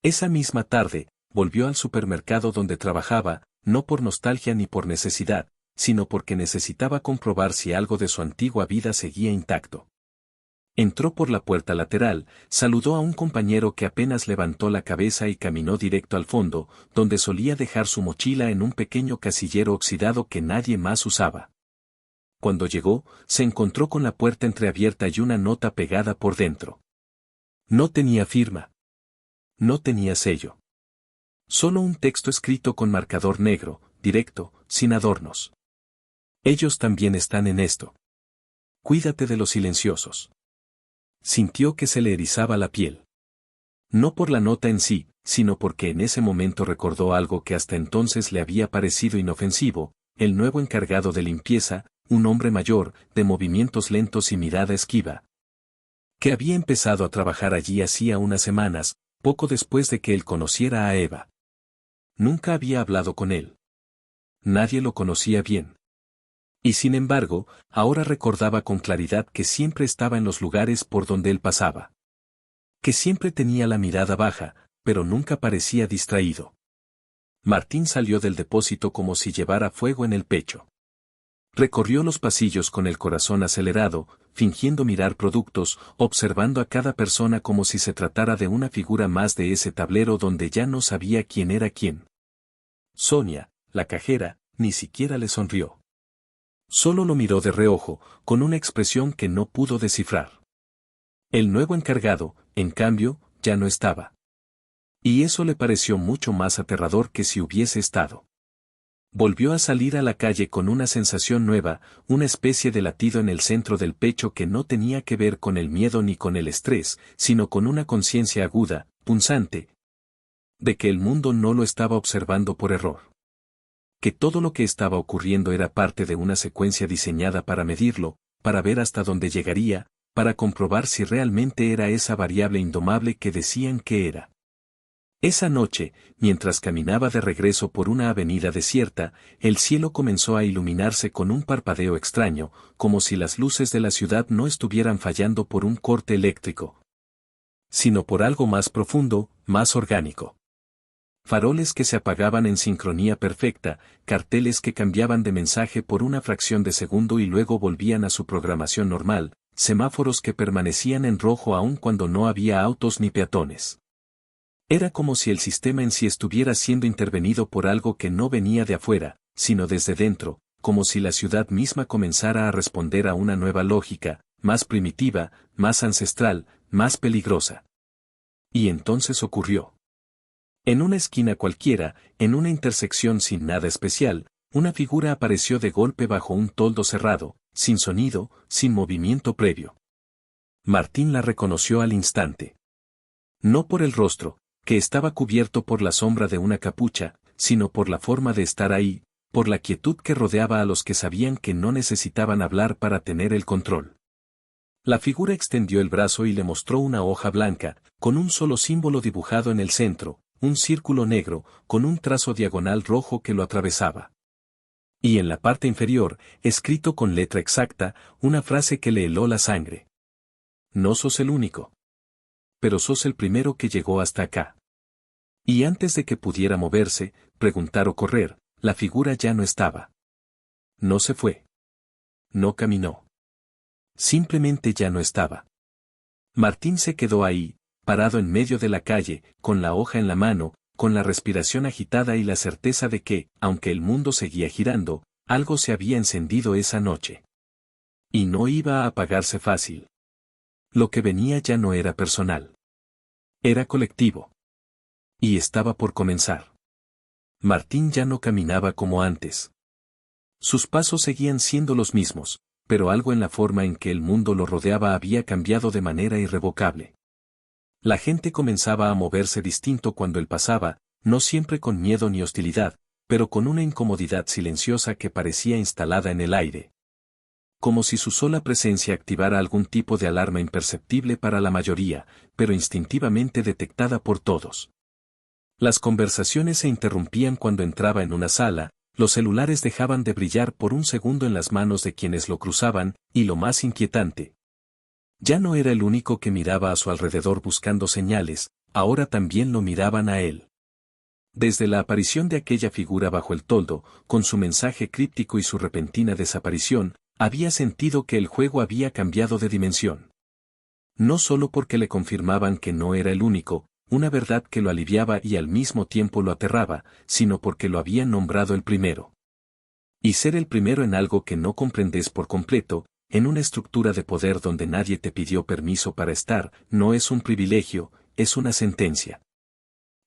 Esa misma tarde, volvió al supermercado donde trabajaba, no por nostalgia ni por necesidad, sino porque necesitaba comprobar si algo de su antigua vida seguía intacto. Entró por la puerta lateral, saludó a un compañero que apenas levantó la cabeza y caminó directo al fondo, donde solía dejar su mochila en un pequeño casillero oxidado que nadie más usaba. Cuando llegó, se encontró con la puerta entreabierta y una nota pegada por dentro. No tenía firma. No tenía sello. Solo un texto escrito con marcador negro, directo, sin adornos. Ellos también están en esto. Cuídate de los silenciosos. Sintió que se le erizaba la piel. No por la nota en sí, sino porque en ese momento recordó algo que hasta entonces le había parecido inofensivo, el nuevo encargado de limpieza, un hombre mayor, de movimientos lentos y mirada esquiva, que había empezado a trabajar allí hacía unas semanas, poco después de que él conociera a Eva. Nunca había hablado con él. nadie lo conocía bien. Y sin embargo, ahora recordaba con claridad que siempre estaba en los lugares por donde él pasaba. Que siempre tenía la mirada baja, pero nunca parecía distraído. Martín salió del depósito como si llevara fuego en el pecho. Recorrió los pasillos con el corazón acelerado, fingiendo mirar productos, observando a cada persona como si se tratara de una figura más de ese tablero donde ya no sabía quién era quién. Sonia, la cajera, ni siquiera le sonrió. Solo lo miró de reojo, con una expresión que no pudo descifrar. El nuevo encargado, en cambio, ya no estaba. Y eso le pareció mucho más aterrador que si hubiese estado. Volvió a salir a la calle con una sensación nueva, una especie de latido en el centro del pecho que no tenía que ver con el miedo ni con el estrés, sino con una conciencia aguda, punzante, de que el mundo no lo estaba observando por error. Que todo lo que estaba ocurriendo era parte de una secuencia diseñada para medirlo, para ver hasta dónde llegaría, para comprobar si realmente era esa variable indomable que decían que era. Esa noche, mientras caminaba de regreso por una avenida desierta, el cielo comenzó a iluminarse con un parpadeo extraño, como si las luces de la ciudad no estuvieran fallando por un corte eléctrico, sino por algo más profundo, más orgánico. Faroles que se apagaban en sincronía perfecta, carteles que cambiaban de mensaje por una fracción de segundo y luego volvían a su programación normal, semáforos que permanecían en rojo aun cuando no había autos ni peatones. Era como si el sistema en sí estuviera siendo intervenido por algo que no venía de afuera, sino desde dentro, como si la ciudad misma comenzara a responder a una nueva lógica, más primitiva, más ancestral, más peligrosa. Y entonces ocurrió. En una esquina cualquiera, en una intersección sin nada especial, una figura apareció de golpe bajo un toldo cerrado, sin sonido, sin movimiento previo. Martín la reconoció al instante. No por el rostro, que estaba cubierto por la sombra de una capucha, sino por la forma de estar ahí, por la quietud que rodeaba a los que sabían que no necesitaban hablar para tener el control. La figura extendió el brazo y le mostró una hoja blanca, con un solo símbolo dibujado en el centro, un círculo negro, con un trazo diagonal rojo que lo atravesaba. Y en la parte inferior, escrito con letra exacta, una frase que le heló la sangre. No sos el único. Pero sos el primero que llegó hasta acá. Y antes de que pudiera moverse, preguntar o correr, la figura ya no estaba. No se fue. No caminó. Simplemente ya no estaba. Martín se quedó ahí, parado en medio de la calle, con la hoja en la mano, con la respiración agitada y la certeza de que, aunque el mundo seguía girando, algo se había encendido esa noche. Y no iba a apagarse fácil. Lo que venía ya no era personal. Era colectivo. Y estaba por comenzar. Martín ya no caminaba como antes. Sus pasos seguían siendo los mismos, pero algo en la forma en que el mundo lo rodeaba había cambiado de manera irrevocable. La gente comenzaba a moverse distinto cuando él pasaba, no siempre con miedo ni hostilidad, pero con una incomodidad silenciosa que parecía instalada en el aire. Como si su sola presencia activara algún tipo de alarma imperceptible para la mayoría, pero instintivamente detectada por todos. Las conversaciones se interrumpían cuando entraba en una sala, los celulares dejaban de brillar por un segundo en las manos de quienes lo cruzaban, y lo más inquietante. Ya no era el único que miraba a su alrededor buscando señales, ahora también lo miraban a él. Desde la aparición de aquella figura bajo el toldo, con su mensaje críptico y su repentina desaparición, había sentido que el juego había cambiado de dimensión. No solo porque le confirmaban que no era el único, una verdad que lo aliviaba y al mismo tiempo lo aterraba, sino porque lo habían nombrado el primero. Y ser el primero en algo que no comprendes por completo, en una estructura de poder donde nadie te pidió permiso para estar, no es un privilegio, es una sentencia.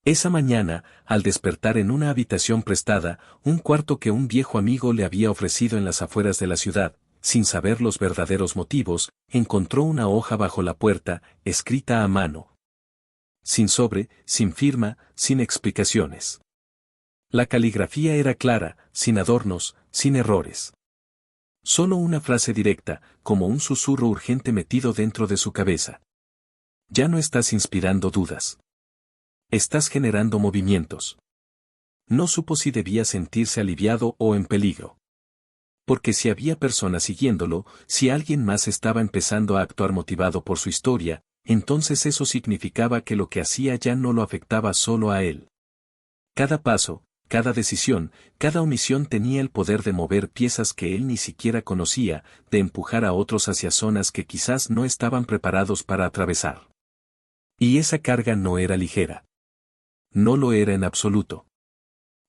Esa mañana, al despertar en una habitación prestada, un cuarto que un viejo amigo le había ofrecido en las afueras de la ciudad, sin saber los verdaderos motivos, encontró una hoja bajo la puerta, escrita a mano. Sin sobre, sin firma, sin explicaciones. La caligrafía era clara, sin adornos, sin errores. Solo una frase directa, como un susurro urgente metido dentro de su cabeza. Ya no estás inspirando dudas. Estás generando movimientos. No supo si debía sentirse aliviado o en peligro. Porque si había personas siguiéndolo, si alguien más estaba empezando a actuar motivado por su historia, entonces eso significaba que lo que hacía ya no lo afectaba solo a él. Cada paso, cada decisión, cada omisión tenía el poder de mover piezas que él ni siquiera conocía, de empujar a otros hacia zonas que quizás no estaban preparados para atravesar. Y esa carga no era ligera. No lo era en absoluto.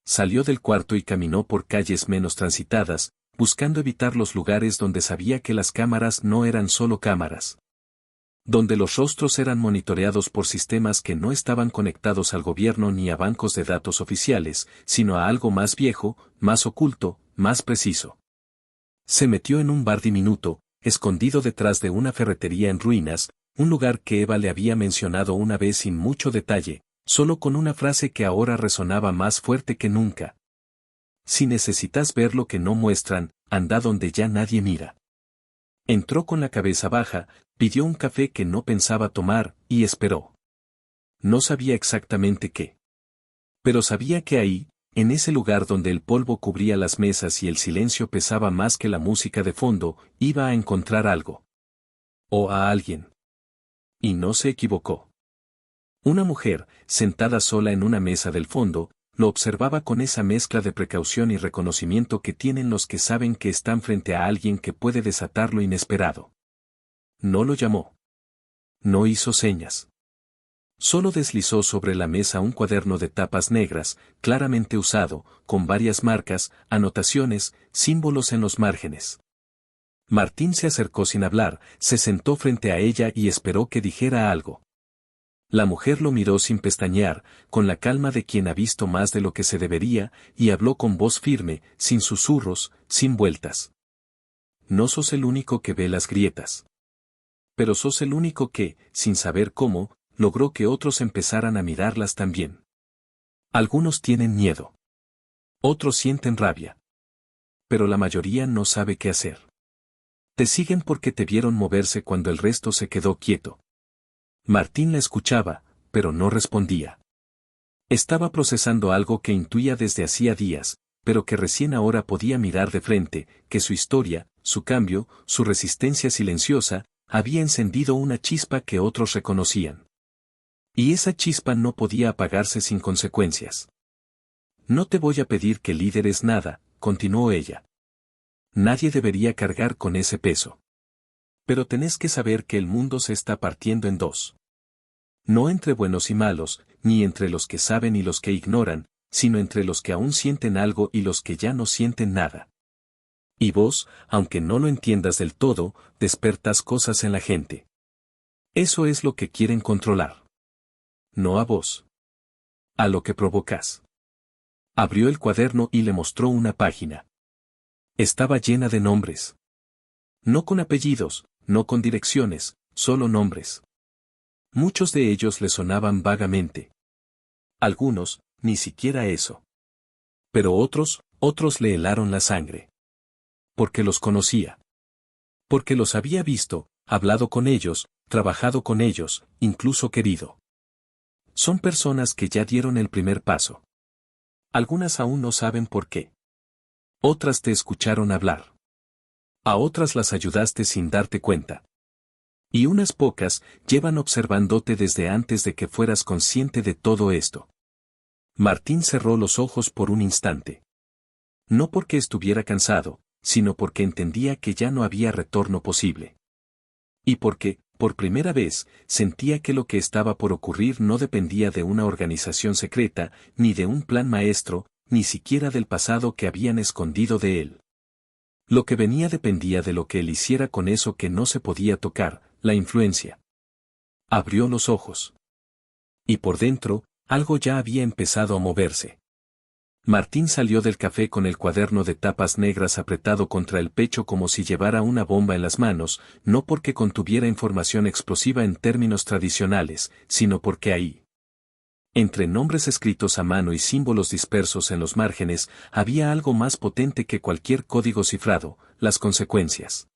Salió del cuarto y caminó por calles menos transitadas, buscando evitar los lugares donde sabía que las cámaras no eran solo cámaras. Donde los rostros eran monitoreados por sistemas que no estaban conectados al gobierno ni a bancos de datos oficiales, sino a algo más viejo, más oculto, más preciso. Se metió en un bar diminuto, escondido detrás de una ferretería en ruinas, un lugar que Eva le había mencionado una vez sin mucho detalle, solo con una frase que ahora resonaba más fuerte que nunca. Si necesitas ver lo que no muestran, anda donde ya nadie mira. Entró con la cabeza baja, pidió un café que no pensaba tomar, y esperó. No sabía exactamente qué. Pero sabía que ahí, en ese lugar donde el polvo cubría las mesas y el silencio pesaba más que la música de fondo, iba a encontrar algo. O a alguien. Y no se equivocó. Una mujer, sentada sola en una mesa del fondo, lo observaba con esa mezcla de precaución y reconocimiento que tienen los que saben que están frente a alguien que puede desatar lo inesperado. No lo llamó. No hizo señas. Solo deslizó sobre la mesa un cuaderno de tapas negras, claramente usado, con varias marcas, anotaciones, símbolos en los márgenes. Martín se acercó sin hablar, se sentó frente a ella y esperó que dijera algo. La mujer lo miró sin pestañear, con la calma de quien ha visto más de lo que se debería, y habló con voz firme, sin susurros, sin vueltas. No sos el único que ve las grietas. Pero sos el único que, sin saber cómo, logró que otros empezaran a mirarlas también. Algunos tienen miedo. Otros sienten rabia. Pero la mayoría no sabe qué hacer. Te siguen porque te vieron moverse cuando el resto se quedó quieto. Martín la escuchaba, pero no respondía. Estaba procesando algo que intuía desde hacía días, pero que recién ahora podía mirar de frente, que su historia, su cambio, su resistencia silenciosa, había encendido una chispa que otros reconocían. Y esa chispa no podía apagarse sin consecuencias. No te voy a pedir que lideres nada, continuó ella. Nadie debería cargar con ese peso. Pero tenés que saber que el mundo se está partiendo en dos. No entre buenos y malos, ni entre los que saben y los que ignoran, sino entre los que aún sienten algo y los que ya no sienten nada. Y vos, aunque no lo entiendas del todo, despertas cosas en la gente. Eso es lo que quieren controlar. No a vos. A lo que provocas. Abrió el cuaderno y le mostró una página. Estaba llena de nombres. No con apellidos, no con direcciones, solo nombres. Muchos de ellos le sonaban vagamente. Algunos, ni siquiera eso. Pero otros le helaron la sangre. Porque los conocía. Porque los había visto, hablado con ellos, trabajado con ellos, incluso querido. Son personas que ya dieron el primer paso. Algunas aún no saben por qué. Otras te escucharon hablar. A otras las ayudaste sin darte cuenta. Y unas pocas llevan observándote desde antes de que fueras consciente de todo esto. Martín cerró los ojos por un instante. No porque estuviera cansado, sino porque entendía que ya no había retorno posible. Y porque, por primera vez, sentía que lo que estaba por ocurrir no dependía de una organización secreta, ni de un plan maestro, ni siquiera del pasado que habían escondido de él. Lo que venía dependía de lo que él hiciera con eso que no se podía tocar, la influencia. Abrió los ojos. Y por dentro, algo ya había empezado a moverse. Martín salió del café con el cuaderno de tapas negras apretado contra el pecho como si llevara una bomba en las manos, no porque contuviera información explosiva en términos tradicionales, sino porque ahí, entre nombres escritos a mano y símbolos dispersos en los márgenes, había algo más potente que cualquier código cifrado, las consecuencias.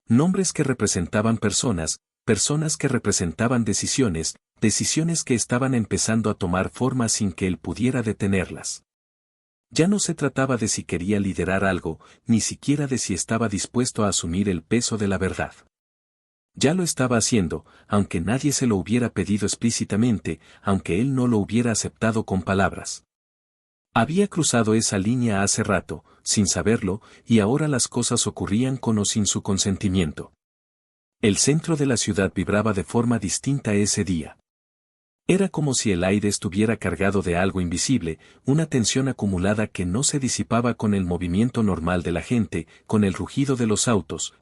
Nombres que representaban personas, personas que representaban decisiones, decisiones que estaban empezando a tomar forma sin que él pudiera detenerlas. Ya no se trataba de si quería liderar algo, ni siquiera de si estaba dispuesto a asumir el peso de la verdad. Ya lo estaba haciendo, aunque nadie se lo hubiera pedido explícitamente, aunque él no lo hubiera aceptado con palabras. Había cruzado esa línea hace rato, sin saberlo, y ahora las cosas ocurrían con o sin su consentimiento. El centro de la ciudad vibraba de forma distinta ese día. Era como si el aire estuviera cargado de algo invisible, una tensión acumulada que no se disipaba con el movimiento normal de la gente, con el rugido de los autos,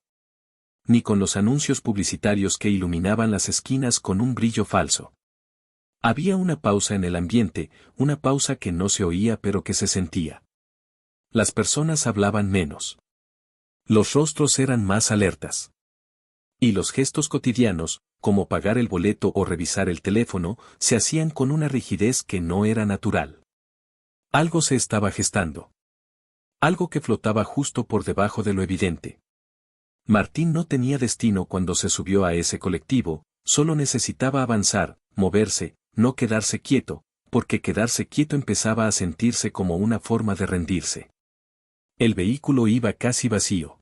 ni con los anuncios publicitarios que iluminaban las esquinas con un brillo falso. Había una pausa en el ambiente, una pausa que no se oía pero que se sentía. Las personas hablaban menos. Los rostros eran más alertas. Y los gestos cotidianos, como pagar el boleto o revisar el teléfono, se hacían con una rigidez que no era natural. Algo se estaba gestando. Algo que flotaba justo por debajo de lo evidente. Martín no tenía destino cuando se subió a ese colectivo, solo necesitaba avanzar, moverse, no quedarse quieto, porque quedarse quieto empezaba a sentirse como una forma de rendirse. El vehículo iba casi vacío.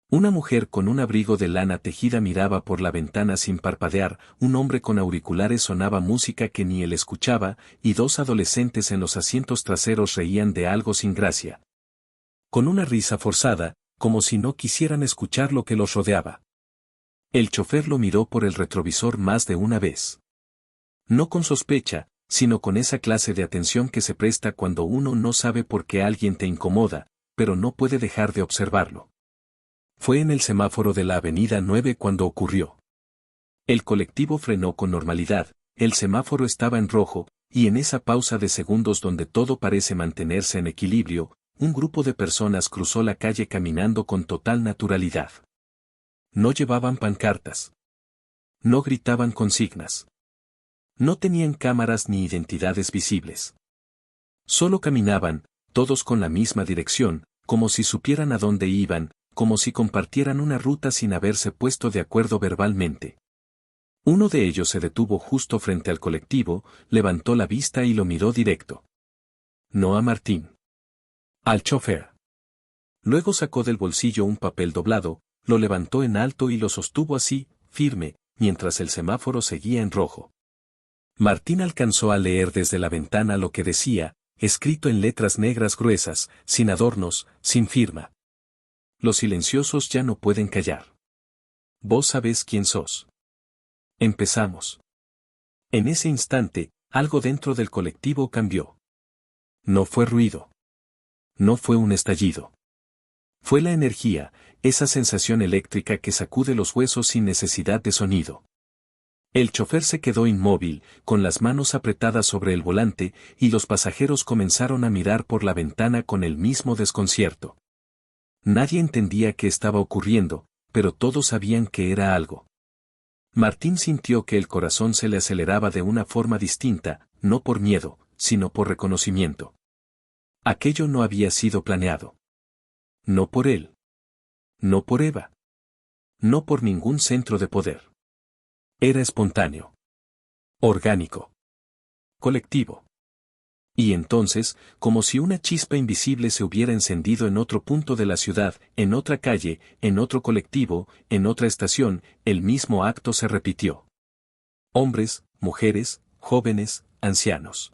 Una mujer con un abrigo de lana tejida miraba por la ventana sin parpadear, un hombre con auriculares sonaba música que ni él escuchaba, y dos adolescentes en los asientos traseros reían de algo sin gracia. Con una risa forzada, como si no quisieran escuchar lo que los rodeaba. El chofer lo miró por el retrovisor más de una vez. No con sospecha, sino con esa clase de atención que se presta cuando uno no sabe por qué alguien te incomoda, pero no puede dejar de observarlo. Fue en el semáforo de la Avenida 9 cuando ocurrió. El colectivo frenó con normalidad, el semáforo estaba en rojo, y en esa pausa de segundos donde todo parece mantenerse en equilibrio, un grupo de personas cruzó la calle caminando con total naturalidad. No llevaban pancartas. No gritaban consignas. No tenían cámaras ni identidades visibles. Solo caminaban, todos con la misma dirección, como si supieran a dónde iban, como si compartieran una ruta sin haberse puesto de acuerdo verbalmente. Uno de ellos se detuvo justo frente al colectivo, levantó la vista y lo miró directo. No a Martín. Al chofer. Luego sacó del bolsillo un papel doblado, lo levantó en alto y lo sostuvo así, firme, mientras el semáforo seguía en rojo. Martín alcanzó a leer desde la ventana lo que decía, escrito en letras negras gruesas, sin adornos, sin firma. Los silenciosos ya no pueden callar. Vos sabés quién sos. Empezamos. En ese instante, algo dentro del colectivo cambió. No fue ruido. No fue un estallido. Fue la energía, esa sensación eléctrica que sacude los huesos sin necesidad de sonido. El chofer se quedó inmóvil, con las manos apretadas sobre el volante, y los pasajeros comenzaron a mirar por la ventana con el mismo desconcierto. Nadie entendía qué estaba ocurriendo, pero todos sabían que era algo. Martín sintió que el corazón se le aceleraba de una forma distinta, no por miedo, sino por reconocimiento. Aquello no había sido planeado. No por él. No por Eva. No por ningún centro de poder. Era espontáneo. Orgánico. Colectivo. Y entonces, como si una chispa invisible se hubiera encendido en otro punto de la ciudad, en otra calle, en otro colectivo, en otra estación, el mismo acto se repitió. Hombres, mujeres, jóvenes, ancianos.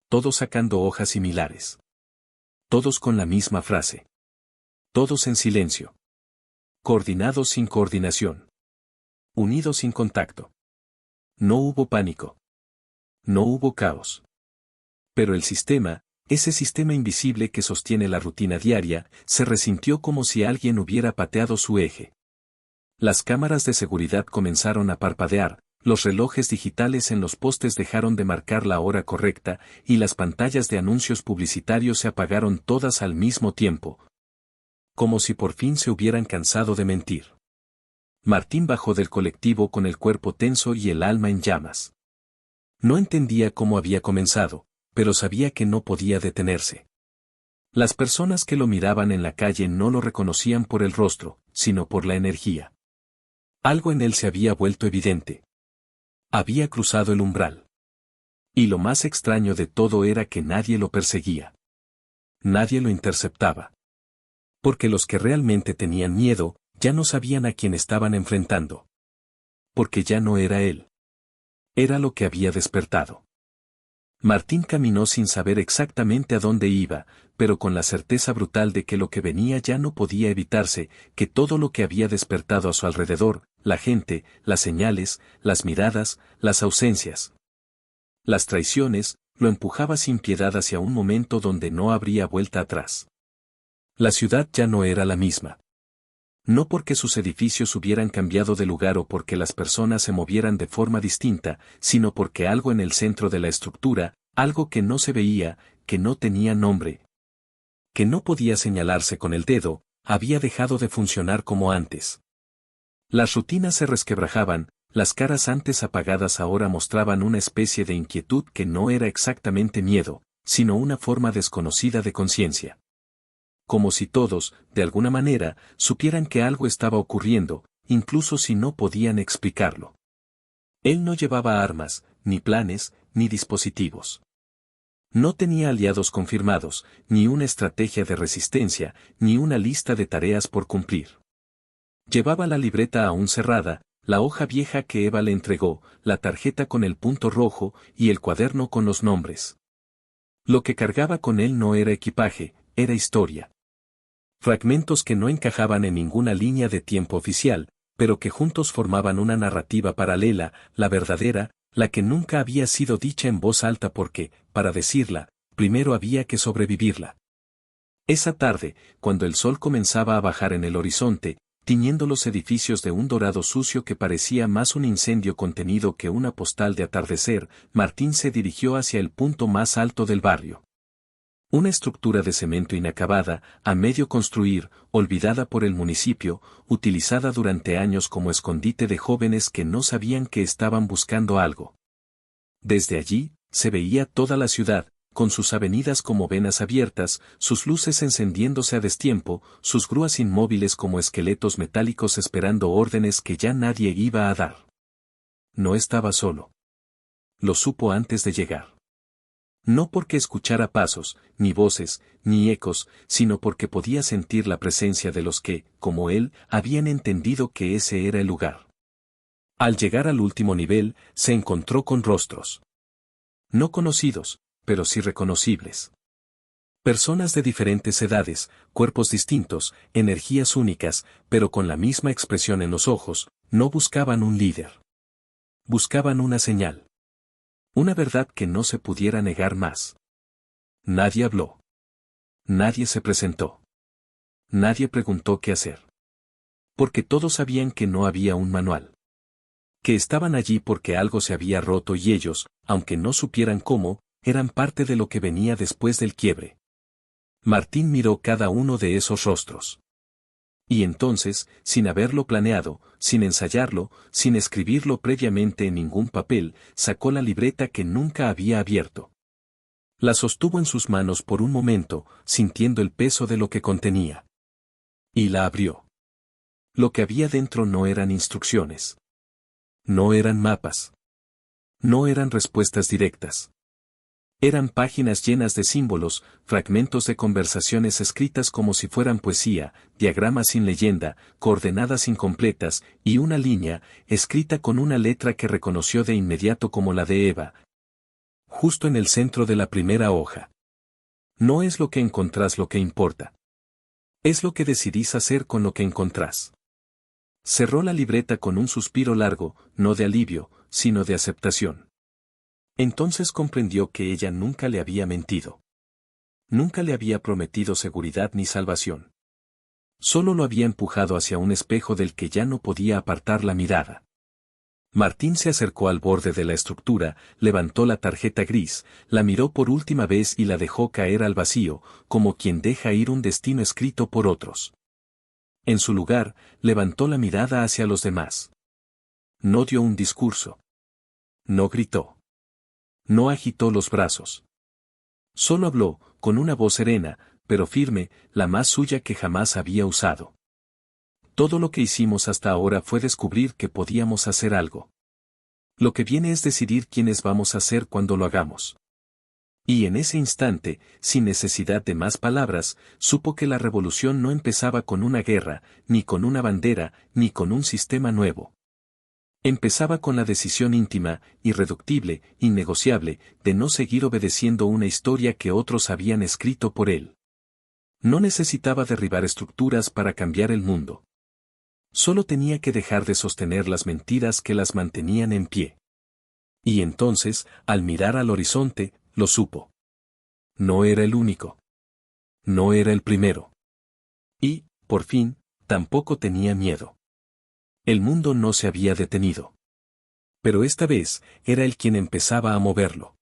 Todos sacando hojas similares. Todos con la misma frase. Todos en silencio. Coordinados sin coordinación. Unidos sin contacto. No hubo pánico. No hubo caos. Pero el sistema, ese sistema invisible que sostiene la rutina diaria, se resintió como si alguien hubiera pateado su eje. Las cámaras de seguridad comenzaron a parpadear, los relojes digitales en los postes dejaron de marcar la hora correcta, y las pantallas de anuncios publicitarios se apagaron todas al mismo tiempo. Como si por fin se hubieran cansado de mentir. Martín bajó del colectivo con el cuerpo tenso y el alma en llamas. No entendía cómo había comenzado, pero sabía que no podía detenerse. Las personas que lo miraban en la calle no lo reconocían por el rostro, sino por la energía. Algo en él se había vuelto evidente. Había cruzado el umbral. Y lo más extraño de todo era que nadie lo perseguía. Nadie lo interceptaba. Porque los que realmente tenían miedo, ya no sabían a quién estaban enfrentando. Porque ya no era él. Era lo que había despertado. Martín caminó sin saber exactamente a dónde iba, pero con la certeza brutal de que lo que venía ya no podía evitarse, que todo lo que había despertado a su alrededor, la gente, las señales, las miradas, las ausencias, las traiciones, lo empujaba sin piedad hacia un momento donde no habría vuelta atrás. La ciudad ya no era la misma. No porque sus edificios hubieran cambiado de lugar o porque las personas se movieran de forma distinta, sino porque algo en el centro de la estructura, algo que no se veía, que no tenía nombre, que no podía señalarse con el dedo, había dejado de funcionar como antes. Las rutinas se resquebrajaban, las caras antes apagadas ahora mostraban una especie de inquietud que no era exactamente miedo, sino una forma desconocida de conciencia. Como si todos, de alguna manera, supieran que algo estaba ocurriendo, incluso si no podían explicarlo. Él no llevaba armas, ni planes, ni dispositivos. No tenía aliados confirmados, ni una estrategia de resistencia, ni una lista de tareas por cumplir. Llevaba la libreta aún cerrada, la hoja vieja que Eva le entregó, la tarjeta con el punto rojo y el cuaderno con los nombres. Lo que cargaba con él no era equipaje, era historia. Fragmentos que no encajaban en ninguna línea de tiempo oficial, pero que juntos formaban una narrativa paralela, la verdadera, la que nunca había sido dicha en voz alta porque, para decirla, primero había que sobrevivirla. Esa tarde, cuando el sol comenzaba a bajar en el horizonte, tiñendo los edificios de un dorado sucio que parecía más un incendio contenido que una postal de atardecer, Martín se dirigió hacia el punto más alto del barrio. Una estructura de cemento inacabada, a medio construir, olvidada por el municipio, utilizada durante años como escondite de jóvenes que no sabían que estaban buscando algo. Desde allí, se veía toda la ciudad, con sus avenidas como venas abiertas, sus luces encendiéndose a destiempo, sus grúas inmóviles como esqueletos metálicos esperando órdenes que ya nadie iba a dar. No estaba solo. Lo supo antes de llegar. No porque escuchara pasos, ni voces, ni ecos, sino porque podía sentir la presencia de los que, como él, habían entendido que ese era el lugar. Al llegar al último nivel, se encontró con rostros. No conocidos, pero sí reconocibles. Personas de diferentes edades, cuerpos distintos, energías únicas, pero con la misma expresión en los ojos, no buscaban un líder. Buscaban una señal. Una verdad que no se pudiera negar más. Nadie habló. Nadie se presentó. Nadie preguntó qué hacer. Porque todos sabían que no había un manual. Que estaban allí porque algo se había roto y ellos, aunque no supieran cómo, eran parte de lo que venía después del quiebre. Martín miró cada uno de esos rostros. Y entonces, sin haberlo planeado, sin ensayarlo, sin escribirlo previamente en ningún papel, sacó la libreta que nunca había abierto. La sostuvo en sus manos por un momento, sintiendo el peso de lo que contenía. Y la abrió. Lo que había dentro no eran instrucciones. No eran mapas. No eran respuestas directas. Eran páginas llenas de símbolos, fragmentos de conversaciones escritas como si fueran poesía, diagramas sin leyenda, coordenadas incompletas, y una línea, escrita con una letra que reconoció de inmediato como la de Eva. Justo en el centro de la primera hoja. No es lo que encontrás lo que importa. Es lo que decidís hacer con lo que encontrás. Cerró la libreta con un suspiro largo, no de alivio, sino de aceptación. Entonces comprendió que ella nunca le había mentido. Nunca le había prometido seguridad ni salvación. Solo lo había empujado hacia un espejo del que ya no podía apartar la mirada. Martín se acercó al borde de la estructura, levantó la tarjeta gris, la miró por última vez y la dejó caer al vacío, como quien deja ir un destino escrito por otros. En su lugar, levantó la mirada hacia los demás. No dio un discurso. No gritó. No agitó los brazos. Solo habló, con una voz serena, pero firme, la más suya que jamás había usado. Todo lo que hicimos hasta ahora fue descubrir que podíamos hacer algo. Lo que viene es decidir quiénes vamos a ser cuando lo hagamos. Y en ese instante, sin necesidad de más palabras, supo que la revolución no empezaba con una guerra, ni con una bandera, ni con un sistema nuevo. Empezaba con la decisión íntima, irreductible, innegociable, de no seguir obedeciendo una historia que otros habían escrito por él. No necesitaba derribar estructuras para cambiar el mundo. Solo tenía que dejar de sostener las mentiras que las mantenían en pie. Y entonces, al mirar al horizonte, lo supo. No era el único. No era el primero. Y, por fin, tampoco tenía miedo. El mundo no se había detenido. Pero esta vez, era él quien empezaba a moverlo.